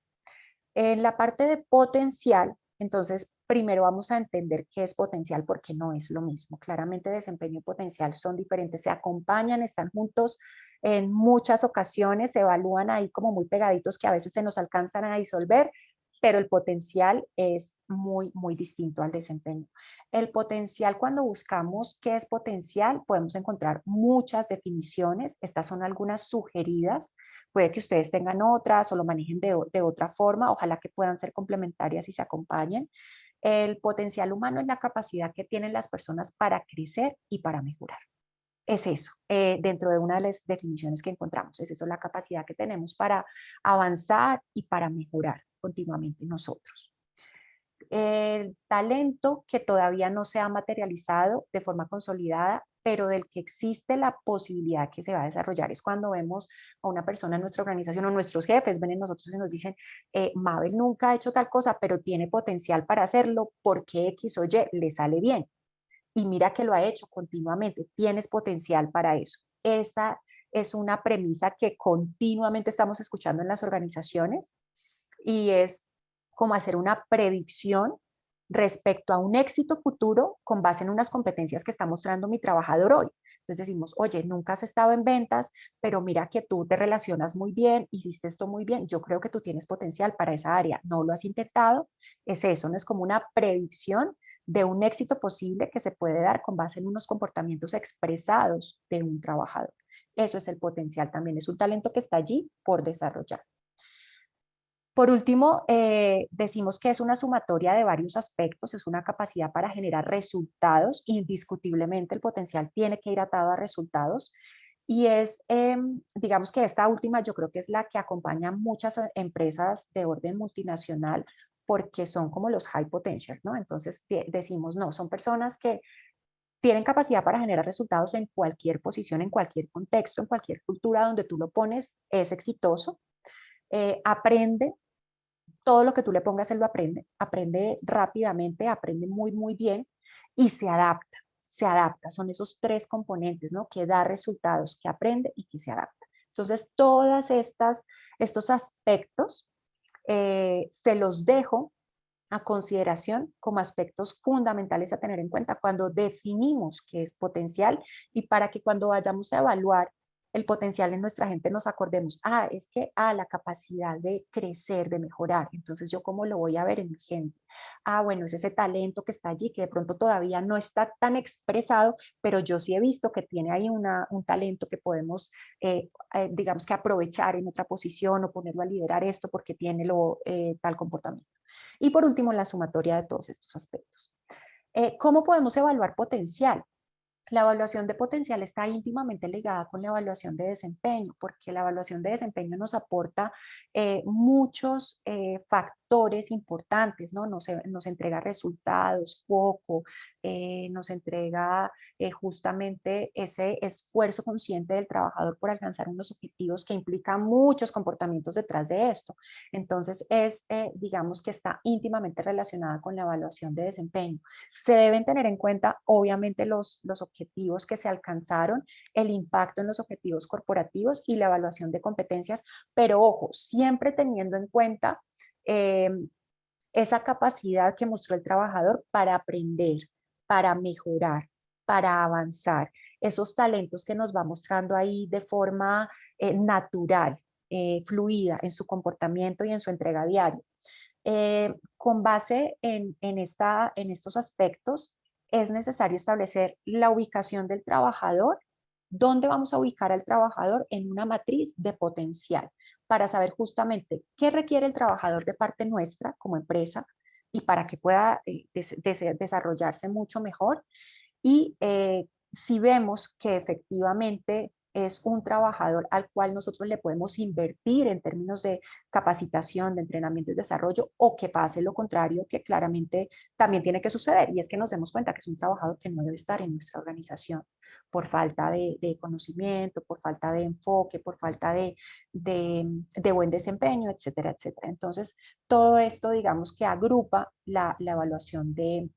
A: En la parte de potencial, entonces, primero vamos a entender qué es potencial porque no es lo mismo. Claramente desempeño y potencial son diferentes, se acompañan, están juntos en muchas ocasiones, se evalúan ahí como muy pegaditos que a veces se nos alcanzan a disolver pero el potencial es muy, muy distinto al desempeño. El potencial, cuando buscamos qué es potencial, podemos encontrar muchas definiciones. Estas son algunas sugeridas. Puede que ustedes tengan otras o lo manejen de otra forma. Ojalá que puedan ser complementarias y se acompañen. El potencial humano es la capacidad que tienen las personas para crecer y para mejorar. Es eso, dentro de una de las definiciones que encontramos, es eso, la capacidad que tenemos para avanzar y para mejorar continuamente nosotros. El talento que todavía no se ha materializado de forma consolidada, pero del que existe la posibilidad que se va a desarrollar, es cuando vemos a una persona en nuestra organización o nuestros jefes ven en nosotros y nos dicen, Mabel nunca ha hecho tal cosa, pero tiene potencial para hacerlo porque X o Y le sale bien. Y mira que lo ha hecho continuamente, tienes potencial para eso. Esa es una premisa que continuamente estamos escuchando en las organizaciones y es como hacer una predicción respecto a un éxito futuro con base en unas competencias que está mostrando mi trabajador hoy. Entonces decimos, oye, nunca has estado en ventas, pero mira que tú te relacionas muy bien, hiciste esto muy bien, yo creo que tú tienes potencial para esa área, no lo has intentado, es eso, no es como una predicción de un éxito posible que se puede dar con base en unos comportamientos expresados de un trabajador. Eso es el potencial también, es un talento que está allí por desarrollar. Por último, decimos que es una sumatoria de varios aspectos, es una capacidad para generar resultados, indiscutiblemente el potencial tiene que ir atado a resultados, y es, digamos que esta última yo creo que es la que acompaña a muchas empresas de orden multinacional, porque son como los high potential, ¿no? Entonces decimos, no, son personas que tienen capacidad para generar resultados en cualquier posición, en cualquier contexto, en cualquier cultura donde tú lo pones, es exitoso, aprende todo lo que tú le pongas, él lo aprende, aprende rápidamente, aprende muy, muy bien y se adapta, se adapta. Son esos tres componentes, ¿no? Que da resultados, que aprende y que se adapta. Entonces, estos aspectos se los dejo a consideración como aspectos fundamentales a tener en cuenta cuando definimos qué es potencial y para que cuando vayamos a evaluar el potencial en nuestra gente nos acordemos, es que la capacidad de crecer, de mejorar, entonces yo cómo lo voy a ver en mi gente. Bueno, es ese talento que está allí, que de pronto todavía no está tan expresado, pero yo sí he visto que tiene ahí un talento que podemos, digamos que aprovechar en otra posición o ponerlo a liderar esto porque tiene tal comportamiento. Y por último, la sumatoria de todos estos aspectos. ¿Cómo podemos evaluar potencial? La evaluación de potencial está íntimamente ligada con la evaluación de desempeño, porque la evaluación de desempeño nos aporta muchos factores importantes, ¿no? Nos entrega resultados, poco, nos entrega justamente ese esfuerzo consciente del trabajador por alcanzar unos objetivos que implican muchos comportamientos detrás de esto. Entonces, digamos que está íntimamente relacionada con la evaluación de desempeño. Se deben tener en cuenta, obviamente, los objetivos que se alcanzaron, el impacto en los objetivos corporativos y la evaluación de competencias, pero ojo, siempre teniendo en cuenta eh, esa capacidad que mostró el trabajador para aprender, para mejorar, para avanzar, esos talentos que nos va mostrando ahí de forma natural, fluida en su comportamiento y en su entrega diaria. Con base en estos aspectos, es necesario establecer la ubicación del trabajador, dónde vamos a ubicar al trabajador en una matriz de potencial, para saber justamente qué requiere el trabajador de parte nuestra como empresa y para que pueda desarrollarse mucho mejor. Y si vemos que efectivamente es un trabajador al cual nosotros le podemos invertir en términos de capacitación, de entrenamiento y desarrollo, o que pase lo contrario, que claramente también tiene que suceder, y es que nos demos cuenta que es un trabajador que no debe estar en nuestra organización por falta de conocimiento, por falta de enfoque, por falta de buen desempeño, etcétera, etcétera. Entonces, todo esto, digamos que agrupa la evaluación de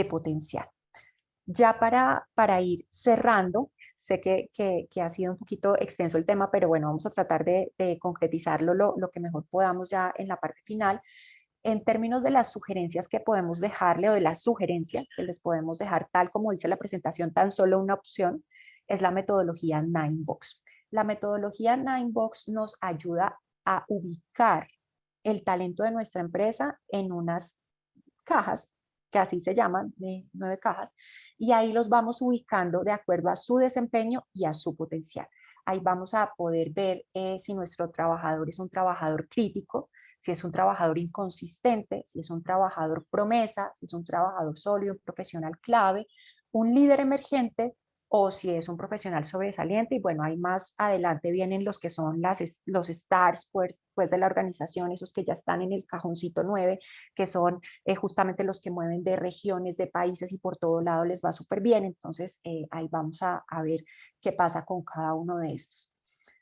A: potencial. Ya para ir cerrando, sé que ha sido un poquito extenso el tema, pero bueno, vamos a tratar de concretizarlo lo que mejor podamos ya en la parte final. En términos de las sugerencias que podemos dejarle o de la sugerencia que les podemos dejar, tal como dice la presentación, tan solo una opción, es la metodología Ninebox. La metodología Ninebox nos ayuda a ubicar el talento de nuestra empresa en unas cajas, que así se llaman, de 9 cajas, y ahí los vamos ubicando de acuerdo a su desempeño y a su potencial. Ahí vamos a poder ver si nuestro trabajador es un trabajador crítico, si es un trabajador inconsistente, si es un trabajador promesa, si es un trabajador sólido, un profesional clave, un líder emergente o si es un profesional sobresaliente. Y bueno, ahí más adelante vienen los que son los stars pues, de la organización, esos que ya están en el cajoncito 9, que son justamente los que mueven de regiones, de países y por todo lado les va súper bien. Entonces, ahí vamos a ver qué pasa con cada uno de estos.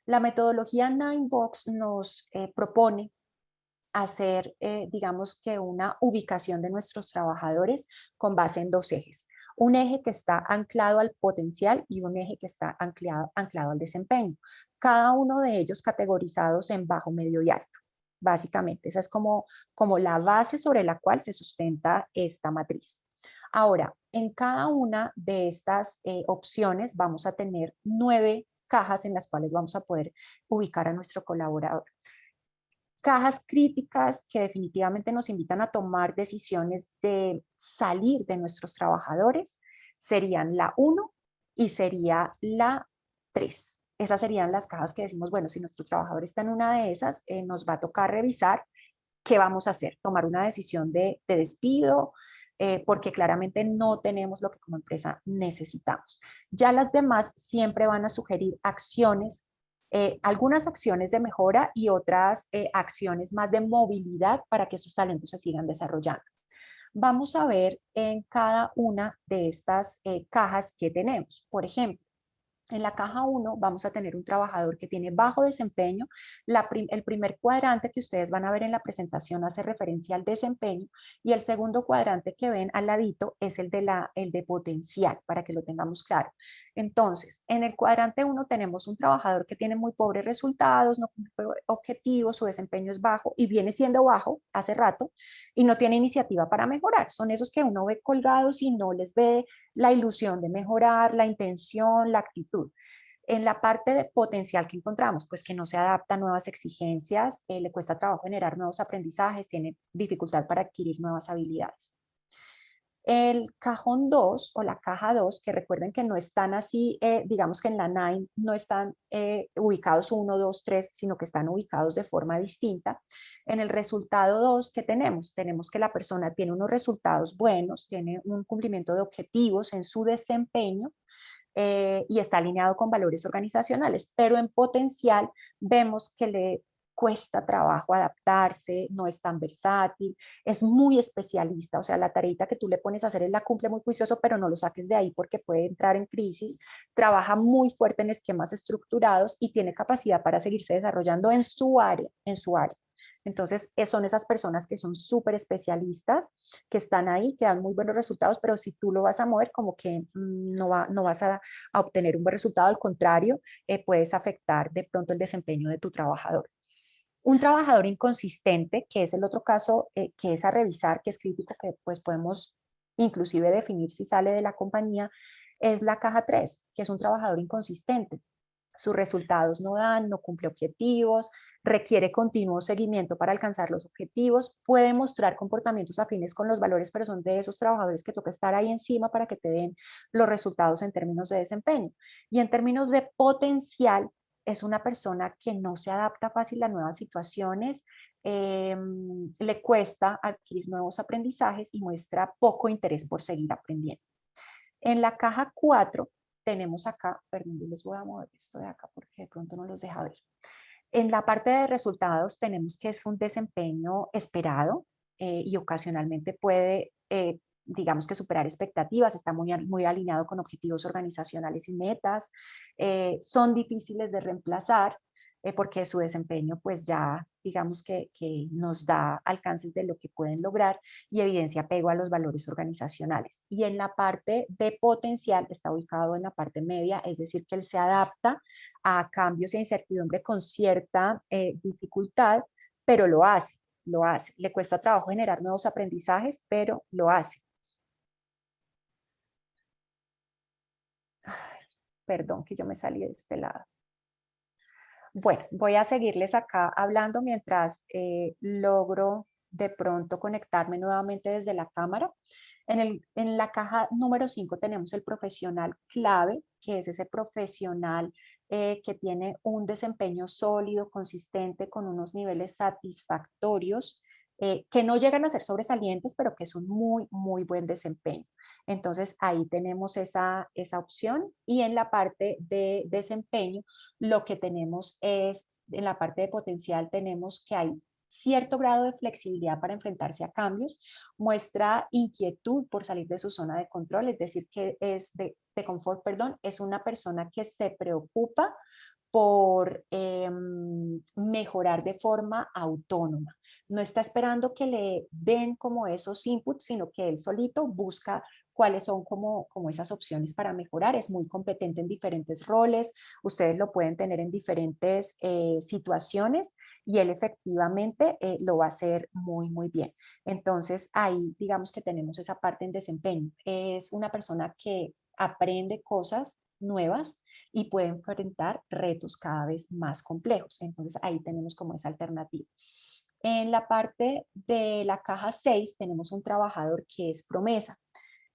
A: La metodología Ninebox nos propone hacer, digamos que una ubicación de nuestros trabajadores con base en 2 ejes. Un eje que está anclado al potencial y un eje que está anclado al desempeño. Cada uno de ellos categorizados en bajo, medio y alto. Básicamente, esa es como la base sobre la cual se sustenta esta matriz. Ahora, en cada una de estas opciones vamos a tener 9 cajas en las cuales vamos a poder ubicar a nuestro colaborador. Cajas críticas que definitivamente nos invitan a tomar decisiones de salir de nuestros trabajadores serían la 1 y sería la 3. Esas serían las cajas que decimos, bueno, si nuestro trabajador está en una de esas, nos va a tocar revisar qué vamos a hacer, tomar una decisión de despido, porque claramente no tenemos lo que como empresa necesitamos. Ya las demás siempre van a sugerir acciones, algunas acciones de mejora y otras acciones más de movilidad para que esos talentos se sigan desarrollando. Vamos a ver en cada una de estas cajas que tenemos. Por ejemplo, en la caja 1 vamos a tener un trabajador que tiene bajo desempeño. El primer cuadrante que ustedes van a ver en la presentación hace referencia al desempeño y el segundo cuadrante que ven al ladito es el de potencial, para que lo tengamos claro. Entonces, en el cuadrante 1 tenemos un trabajador que tiene muy pobres resultados, no cumple objetivos, su desempeño es bajo y viene siendo bajo hace rato y no tiene iniciativa para mejorar. Son esos que uno ve colgados y no les ve la ilusión de mejorar, la intención, la actitud. En la parte de potencial que encontramos, pues que no se adapta a nuevas exigencias, le cuesta trabajo generar nuevos aprendizajes, tiene dificultad para adquirir nuevas habilidades. El cajón 2 o la caja 2, que recuerden que no están así, digamos que en la 9 no están ubicados 1, 2, 3, sino que están ubicados de forma distinta. En el resultado 2, ¿qué tenemos? Tenemos que la persona tiene unos resultados buenos, tiene un cumplimiento de objetivos en su desempeño, y está alineado con valores organizacionales, pero en potencial vemos que le cuesta trabajo adaptarse, no es tan versátil, es muy especialista, o sea, la tareita que tú le pones a hacer él la cumple muy juicioso, pero no lo saques de ahí porque puede entrar en crisis, trabaja muy fuerte en esquemas estructurados y tiene capacidad para seguirse desarrollando en su área, en su área. Entonces, son esas personas que son súper especialistas, que están ahí, que dan muy buenos resultados, pero si tú lo vas a mover, como que no vas a obtener un buen resultado, al contrario, puedes afectar de pronto el desempeño de tu trabajador. Un trabajador inconsistente, que es el otro caso que es a revisar, que es crítico, que pues podemos inclusive definir si sale de la compañía, es la caja 3, que es un trabajador inconsistente. Sus resultados no dan, no cumple objetivos, requiere continuo seguimiento para alcanzar los objetivos, puede mostrar comportamientos afines con los valores, pero son de esos trabajadores que toca estar ahí encima para que te den los resultados en términos de desempeño. Y en términos de potencial, es una persona que no se adapta fácil a nuevas situaciones, le cuesta adquirir nuevos aprendizajes y muestra poco interés por seguir aprendiendo. En la caja 4 tenemos acá, perdón, les voy a mover esto de acá porque de pronto no los deja ver. En la parte de resultados tenemos que es un desempeño esperado y ocasionalmente puede, digamos que superar expectativas, está muy alineado con objetivos organizacionales y metas, son difíciles de reemplazar porque su desempeño pues ya digamos que nos da alcances de lo que pueden lograr y evidencia apego a los valores organizacionales. Y en la parte de potencial está ubicado en la parte media, es decir, que él se adapta a cambios e incertidumbre con cierta dificultad, pero lo hace, lo hace. Le cuesta trabajo generar nuevos aprendizajes, pero lo hace. Ay, perdón que yo me salí de este lado. Bueno, voy a seguirles acá hablando mientras logro de pronto conectarme nuevamente desde la cámara. En la caja número 5 tenemos el profesional clave, que es ese profesional que tiene un desempeño sólido, consistente, con unos niveles satisfactorios, que no llegan a ser sobresalientes, pero que es un muy, muy buen desempeño. Entonces ahí tenemos esa opción, y en la parte de desempeño lo que tenemos es, en la parte de potencial tenemos que hay cierto grado de flexibilidad para enfrentarse a cambios, muestra inquietud por salir de su zona de control, es decir, que es de confort, perdón, es una persona que se preocupa por mejorar de forma autónoma. No está esperando que le den como esos inputs, sino que él solito busca cuáles son como esas opciones para mejorar. Es muy competente en diferentes roles, ustedes lo pueden tener en diferentes situaciones, y él efectivamente lo va a hacer muy, muy bien. Entonces ahí digamos que tenemos esa parte en desempeño. Es una persona que aprende cosas nuevas y puede enfrentar retos cada vez más complejos. Entonces ahí tenemos como esa alternativa. En la parte de la caja 6 tenemos un trabajador que es promesa.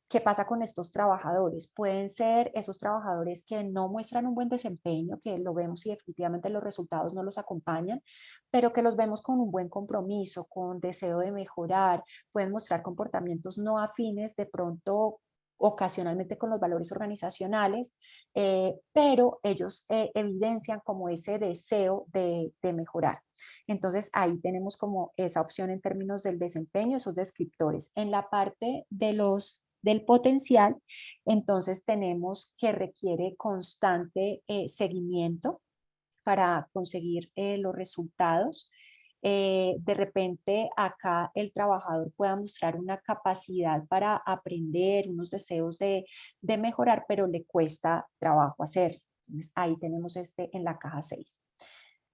A: ¿Qué pasa con estos trabajadores? Pueden ser esos trabajadores que no muestran un buen desempeño, que lo vemos y definitivamente los resultados no los acompañan, pero que los vemos con un buen compromiso, con deseo de mejorar. Pueden mostrar comportamientos no afines de pronto ocasionalmente con los valores organizacionales, pero ellos evidencian como ese deseo de mejorar. Entonces ahí tenemos como esa opción en términos del desempeño, esos descriptores. En la parte del potencial, entonces tenemos que requiere constante seguimiento para conseguir los resultados. De repente acá el trabajador pueda mostrar una capacidad para aprender, unos deseos de mejorar, pero le cuesta trabajo hacerlo. Entonces ahí tenemos en la caja 6.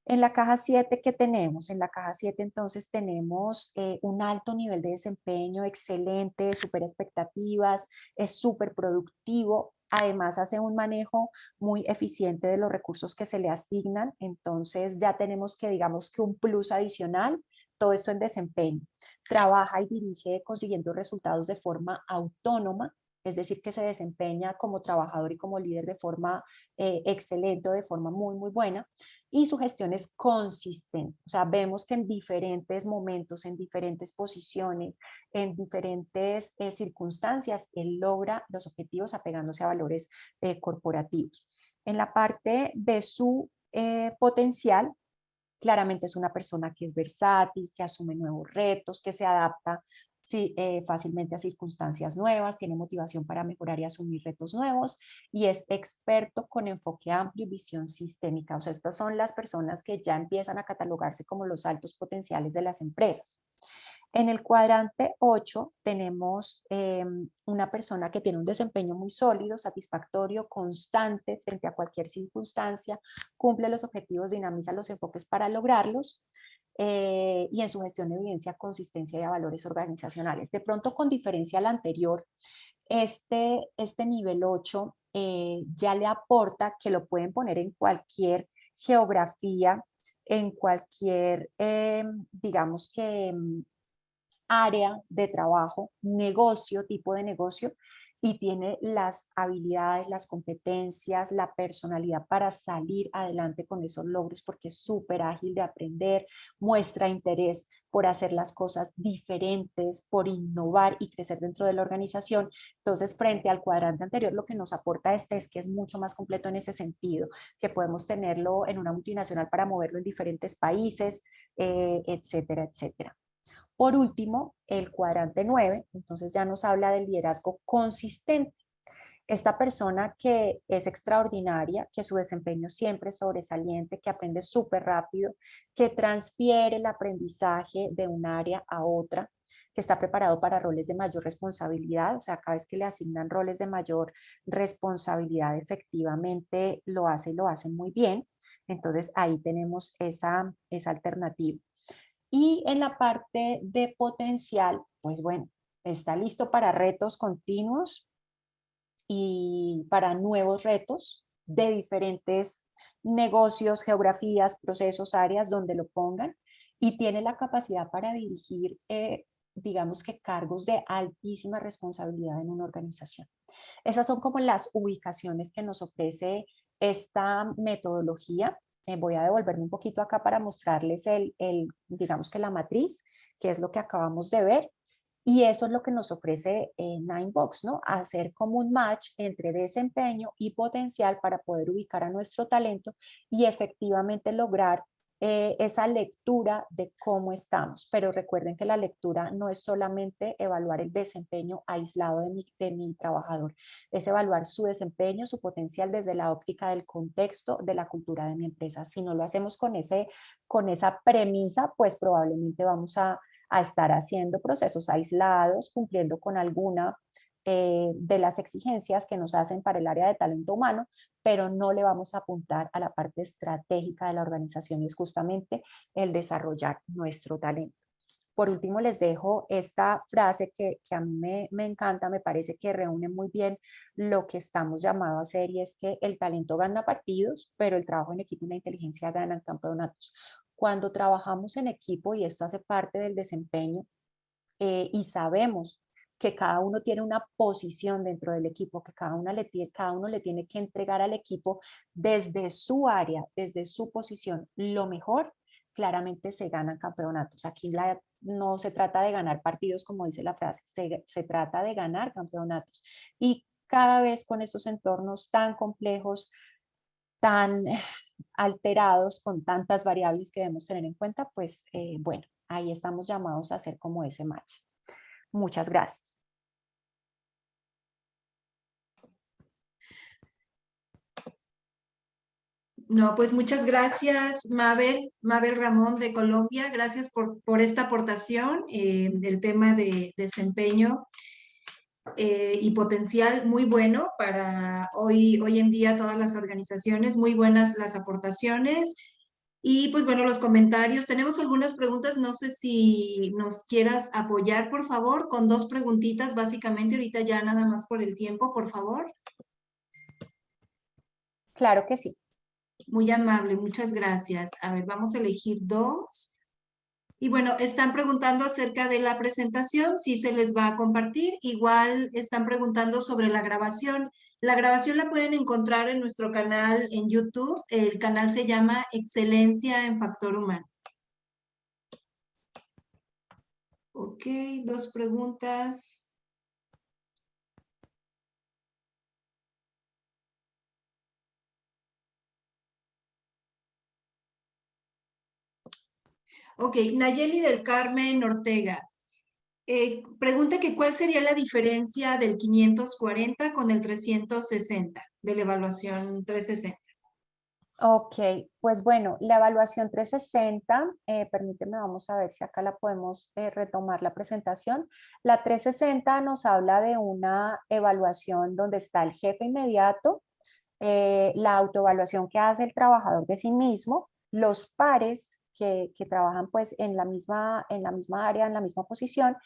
A: En la caja 7, ¿qué tenemos? En la caja 7 entonces tenemos un alto nivel de desempeño, excelente, súper expectativas, es súper productivo, además hace un manejo muy eficiente de los recursos que se le asignan, entonces ya tenemos que, digamos que un plus adicional, todo esto en desempeño. Trabaja y dirige consiguiendo resultados de forma autónoma, es decir, que se desempeña como trabajador y como líder de forma excelente o de forma muy, muy buena, y su gestión es consistente. O sea, vemos que en diferentes momentos, en diferentes posiciones, en diferentes circunstancias, él logra los objetivos apegándose a valores corporativos. En la parte de su potencial, claramente es una persona que es versátil, que asume nuevos retos, que se adapta sí, fácilmente a circunstancias nuevas, tiene motivación para mejorar y asumir retos nuevos, y es experto con enfoque amplio y visión sistémica. O sea, estas son las personas que ya empiezan a catalogarse como los altos potenciales de las empresas. En el cuadrante 8 tenemos una persona que tiene un desempeño muy sólido, satisfactorio, constante frente a cualquier circunstancia, cumple los objetivos, dinamiza los enfoques para lograrlos, y en su gestión evidencia consistencia y a valores organizacionales. De pronto, con diferencia al anterior, este nivel 8 ya le aporta que lo pueden poner en cualquier geografía, en cualquier, digamos que área de trabajo, negocio, tipo de negocio, y tiene las habilidades, las competencias, la personalidad para salir adelante con esos logros, porque es súper ágil de aprender, muestra interés por hacer las cosas diferentes, por innovar y crecer dentro de la organización. Entonces, frente al cuadrante anterior, lo que nos aporta es que es mucho más completo en ese sentido, que podemos tenerlo en una multinacional para moverlo en diferentes países, etcétera, etcétera. Por último, el cuadrante 9, entonces ya nos habla del liderazgo consistente. Esta persona que es extraordinaria, que su desempeño siempre es sobresaliente, que aprende súper rápido, que transfiere el aprendizaje de un área a otra, que está preparado para roles de mayor responsabilidad, o sea, cada vez que le asignan roles de mayor responsabilidad, efectivamente lo hace y lo hace muy bien. Entonces ahí tenemos esa alternativa. Y en la parte de potencial, pues bueno, está listo para retos continuos y para nuevos retos de diferentes negocios, geografías, procesos, áreas donde lo pongan, y tiene la capacidad para dirigir, digamos que cargos de altísima responsabilidad en una organización. Esas son como las ubicaciones que nos ofrece esta metodología. Voy a devolverme un poquito acá para mostrarles digamos que la matriz, que es lo que acabamos de ver. Y eso es lo que nos ofrece Ninebox, ¿no? Hacer como un match entre desempeño y potencial para poder ubicar a nuestro talento y efectivamente lograr esa lectura de cómo estamos. Pero recuerden que la lectura no es solamente evaluar el desempeño aislado de mi trabajador, es evaluar su desempeño, su potencial desde la óptica del contexto, de la cultura de mi empresa. Si no lo hacemos con esa premisa, pues probablemente vamos a estar haciendo procesos aislados, cumpliendo con alguna de las exigencias que nos hacen para el área de talento humano, pero no le vamos a apuntar a la parte estratégica de la organización y es justamente el desarrollar nuestro talento. Por último, les dejo esta frase que a mí me encanta, me parece que reúne muy bien lo que estamos llamados a hacer y es que el talento gana partidos, pero el trabajo en equipo y la inteligencia ganan campeonatos. Cuando trabajamos en equipo, y esto hace parte del desempeño, y sabemos que cada uno tiene una posición dentro del equipo, que cada uno le tiene que entregar al equipo desde su área, desde su posición, lo mejor, claramente se ganan campeonatos. Aquí no se trata de ganar partidos, como dice la frase, se trata de ganar campeonatos. Y cada vez con estos entornos tan complejos, tan alterados, con tantas variables que debemos tener en cuenta, pues bueno, ahí estamos llamados a hacer como ese match. Muchas gracias.
B: No, pues muchas gracias, Mabel Ramón de Colombia. Gracias por esta aportación del tema de desempeño y potencial muy bueno para hoy en día todas las organizaciones. Muy buenas las aportaciones. Y pues bueno, los comentarios. Tenemos algunas preguntas, no sé si nos quieras apoyar, por favor, con dos preguntitas básicamente, ahorita ya nada más por el tiempo, por favor.
A: Claro que sí.
B: Muy amable, muchas gracias. A ver, vamos a elegir dos. Y bueno, están preguntando acerca de la presentación, si se les va a compartir. Igual están preguntando sobre la grabación. La grabación la pueden encontrar en nuestro canal en YouTube. El canal se llama Excelencia en Factor Humano. Ok, dos preguntas. Ok, Nayeli del Carmen Ortega. Pregunta que cuál sería la diferencia del 540 con el 360 de la evaluación 360.
A: Ok, pues bueno, la evaluación 360, permíteme, vamos a ver si acá la podemos retomar la presentación. La 360 nos habla de una evaluación donde está el jefe inmediato, la autoevaluación que hace el trabajador de sí mismo, los pares que trabajan pues en la misma área, en la misma posición,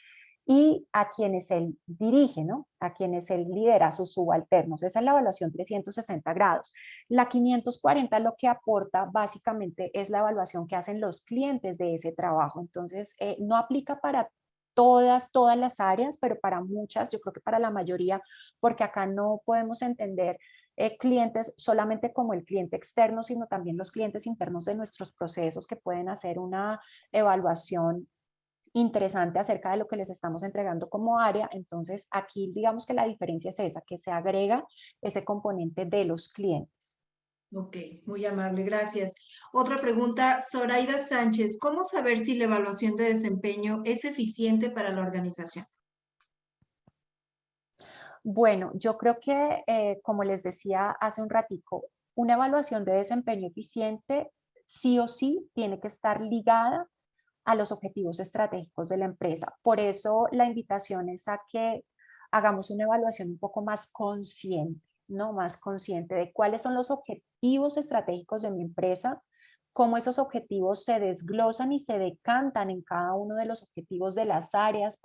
A: y a quienes él dirige, ¿no? A quienes él lidera, sus subalternos. Esa es la evaluación 360 grados. La 540 lo que aporta básicamente es la evaluación que hacen los clientes de ese trabajo. Entonces, no aplica para todas las áreas, pero para muchas, yo creo que para la mayoría, porque acá no podemos entender clientes solamente como el cliente externo, sino también los clientes internos de nuestros procesos que pueden hacer una evaluación interesante acerca de lo que les estamos entregando como área. Entonces, aquí digamos que la diferencia es esa, que se agrega ese componente de los clientes.
B: Ok, muy amable, gracias. Otra pregunta, Zoraida Sánchez, ¿cómo saber si la evaluación de desempeño es eficiente para la organización?
A: Bueno, yo creo que, como les decía hace un ratico, una evaluación de desempeño eficiente sí o sí tiene que estar ligada a los objetivos estratégicos de la empresa. Por eso la invitación es a que hagamos una evaluación un poco más consciente, ¿no? Más consciente de cuáles son los objetivos estratégicos de mi empresa, cómo esos objetivos se desglosan y se decantan en cada uno de los objetivos de las áreas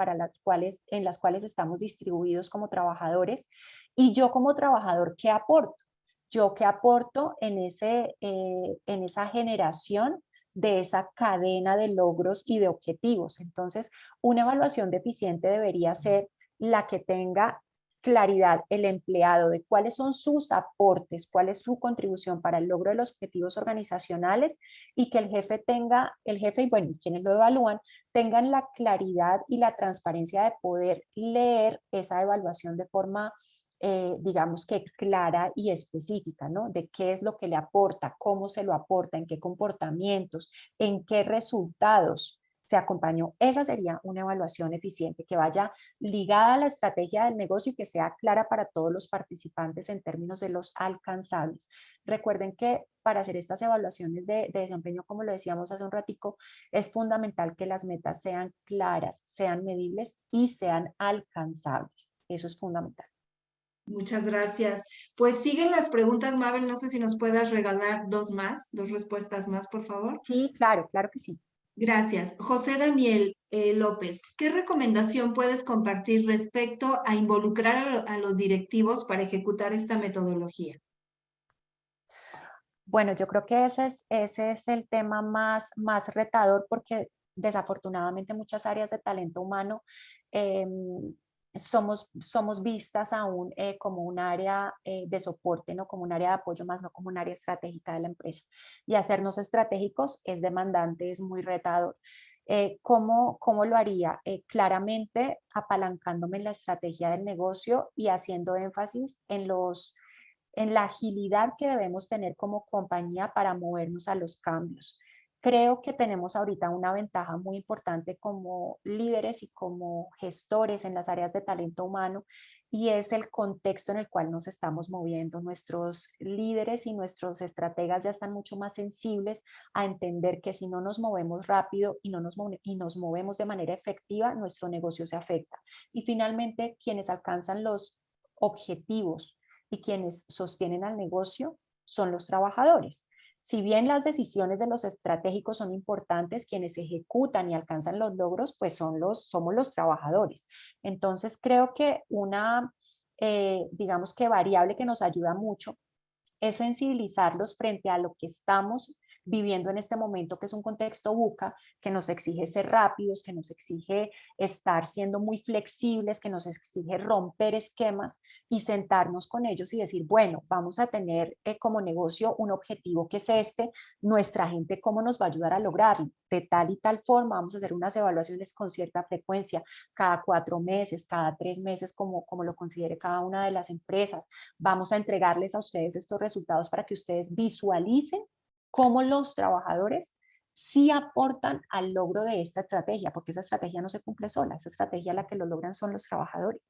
A: en las cuales estamos distribuidos como trabajadores, y yo como trabajador, ¿qué aporto? yo qué aporto en esa generación de esa cadena de logros y de objetivos. Entonces, una evaluación deficiente debería ser la que tenga claridad el empleado de cuáles son sus aportes, cuál es su contribución para el logro de los objetivos organizacionales, y que el jefe tenga, el jefe y bueno, quienes lo evalúan, tengan la claridad y la transparencia de poder leer esa evaluación de forma, digamos que clara y específica, ¿no? De qué es lo que le aporta, cómo se lo aporta, en qué comportamientos, en qué resultados se acompañó. Esa sería una evaluación eficiente que vaya ligada a la estrategia del negocio y que sea clara para todos los participantes en términos de los alcanzables. Recuerden que para hacer estas evaluaciones de desempeño, como lo decíamos hace un ratico, es fundamental que las metas sean claras, sean medibles y sean alcanzables. Eso es fundamental.
B: Muchas gracias. Pues siguen las preguntas, Mabel. No sé si nos puedas regalar dos respuestas más, por favor.
A: Sí, claro, claro que sí.
B: Gracias. José Daniel López, ¿qué recomendación puedes compartir respecto a involucrar a los directivos para ejecutar esta metodología?
A: Bueno, yo creo que ese es el tema más retador, porque desafortunadamente muchas áreas de talento humano somos vistas aún como un área de soporte, no como un área de apoyo, más no como un área estratégica de la empresa. Y hacernos estratégicos es demandante, es muy retador. ¿Cómo lo haría? Claramente apalancándome en la estrategia del negocio y haciendo énfasis en la agilidad que debemos tener como compañía para movernos a los cambios. Creo que tenemos ahorita una ventaja muy importante como líderes y como gestores en las áreas de talento humano, y es el contexto en el cual nos estamos moviendo. Nuestros líderes y nuestros estrategas ya están mucho más sensibles a entender que si no nos movemos rápido y nos movemos de manera efectiva, nuestro negocio se afecta. Y finalmente, quienes alcanzan los objetivos y quienes sostienen al negocio son los trabajadores. Si bien las decisiones de los estratégicos son importantes, quienes ejecutan y alcanzan los logros, pues somos los trabajadores. Entonces creo que digamos que variable que nos ayuda mucho es sensibilizarlos frente a lo que estamos viviendo en este momento, que es un contexto VUCA, que nos exige ser rápidos, que nos exige estar siendo muy flexibles, que nos exige romper esquemas y sentarnos con ellos y decir, bueno, vamos a tener como negocio un objetivo que es este, nuestra gente cómo nos va a ayudar a lograrlo, de tal y tal forma, vamos a hacer unas evaluaciones con cierta frecuencia, cada 4 meses, cada 3 meses, como lo considere cada una de las empresas. Vamos a entregarles a ustedes estos resultados para que ustedes visualicen cómo los trabajadores sí aportan al logro de esta estrategia, porque esa estrategia no se cumple sola, esa estrategia la que lo logran son los trabajadores.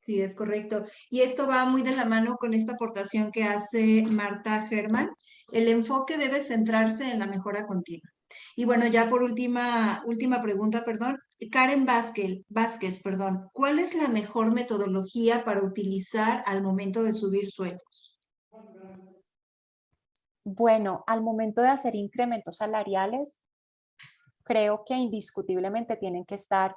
B: Sí, es correcto. Y esto va muy de la mano con esta aportación que hace Marta Germán. El enfoque debe centrarse en la mejora continua. Y bueno, ya por última pregunta, perdón. Karen Vázquez, perdón. ¿Cuál es la mejor metodología para utilizar al momento de subir sueldos?
A: Bueno, al momento de hacer incrementos salariales, creo que indiscutiblemente tienen que estar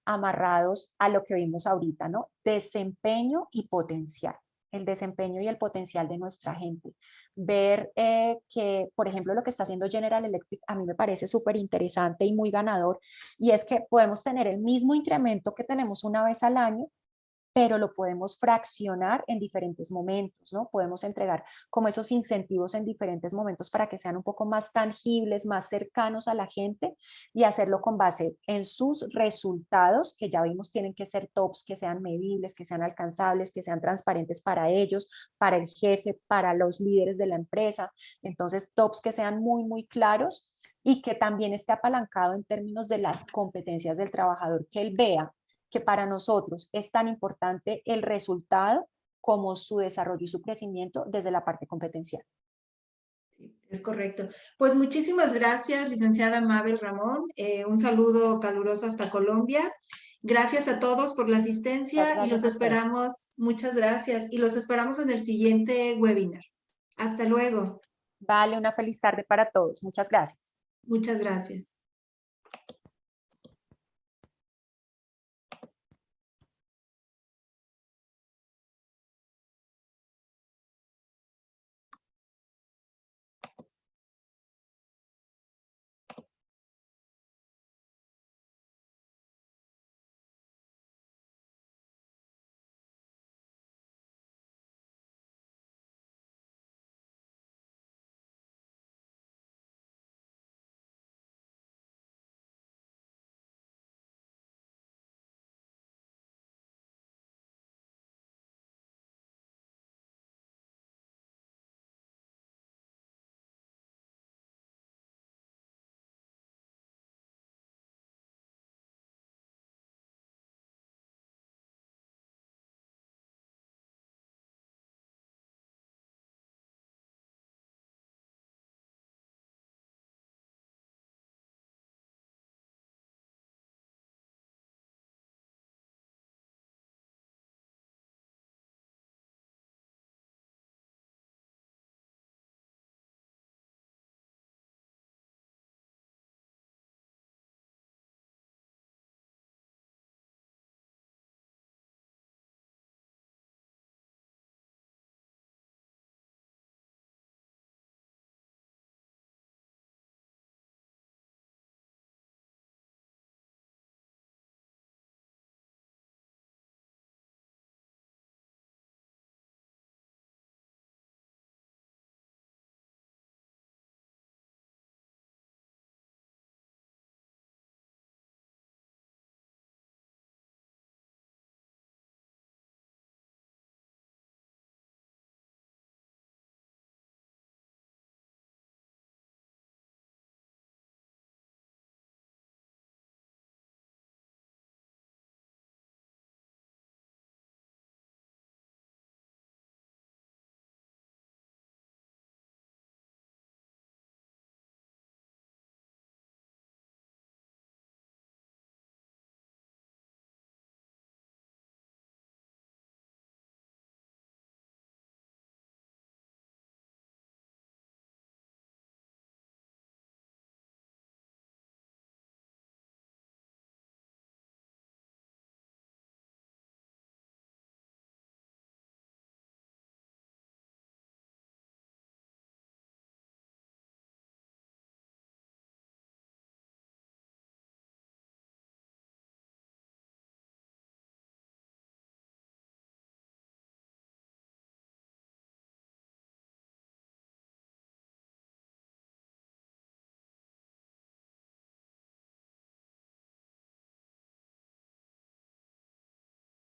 A: amarrados a lo que vimos ahorita, ¿no? Desempeño y potencial. El desempeño y el potencial de nuestra gente. Ver que, por ejemplo, lo que está haciendo General Electric a mí me parece súper interesante y muy ganador, y es que podemos tener el mismo incremento que tenemos una vez al año, pero lo podemos fraccionar en diferentes momentos, ¿no? Podemos entregar como esos incentivos en diferentes momentos para que sean un poco más tangibles, más cercanos a la gente, y hacerlo con base en sus resultados, que ya vimos tienen que ser tops, que sean medibles, que sean alcanzables, que sean transparentes para ellos, para el jefe, para los líderes de la empresa. Entonces, tops que sean muy claros y que también esté apalancado en términos de las competencias del trabajador, que él vea que para nosotros es tan importante el resultado como su desarrollo y su crecimiento desde la parte competencial.
B: Es correcto. Pues muchísimas gracias, licenciada Mabel Ramón. Un saludo caluroso hasta Colombia. Gracias a todos por la
A: Muchas
B: asistencia y
A: gracias
B: los
A: a ustedes.
B: esperamos, muchas gracias, y los esperamos en el siguiente webinar. Hasta luego.
A: Vale, una feliz tarde para todos. Muchas gracias.
B: Muchas gracias.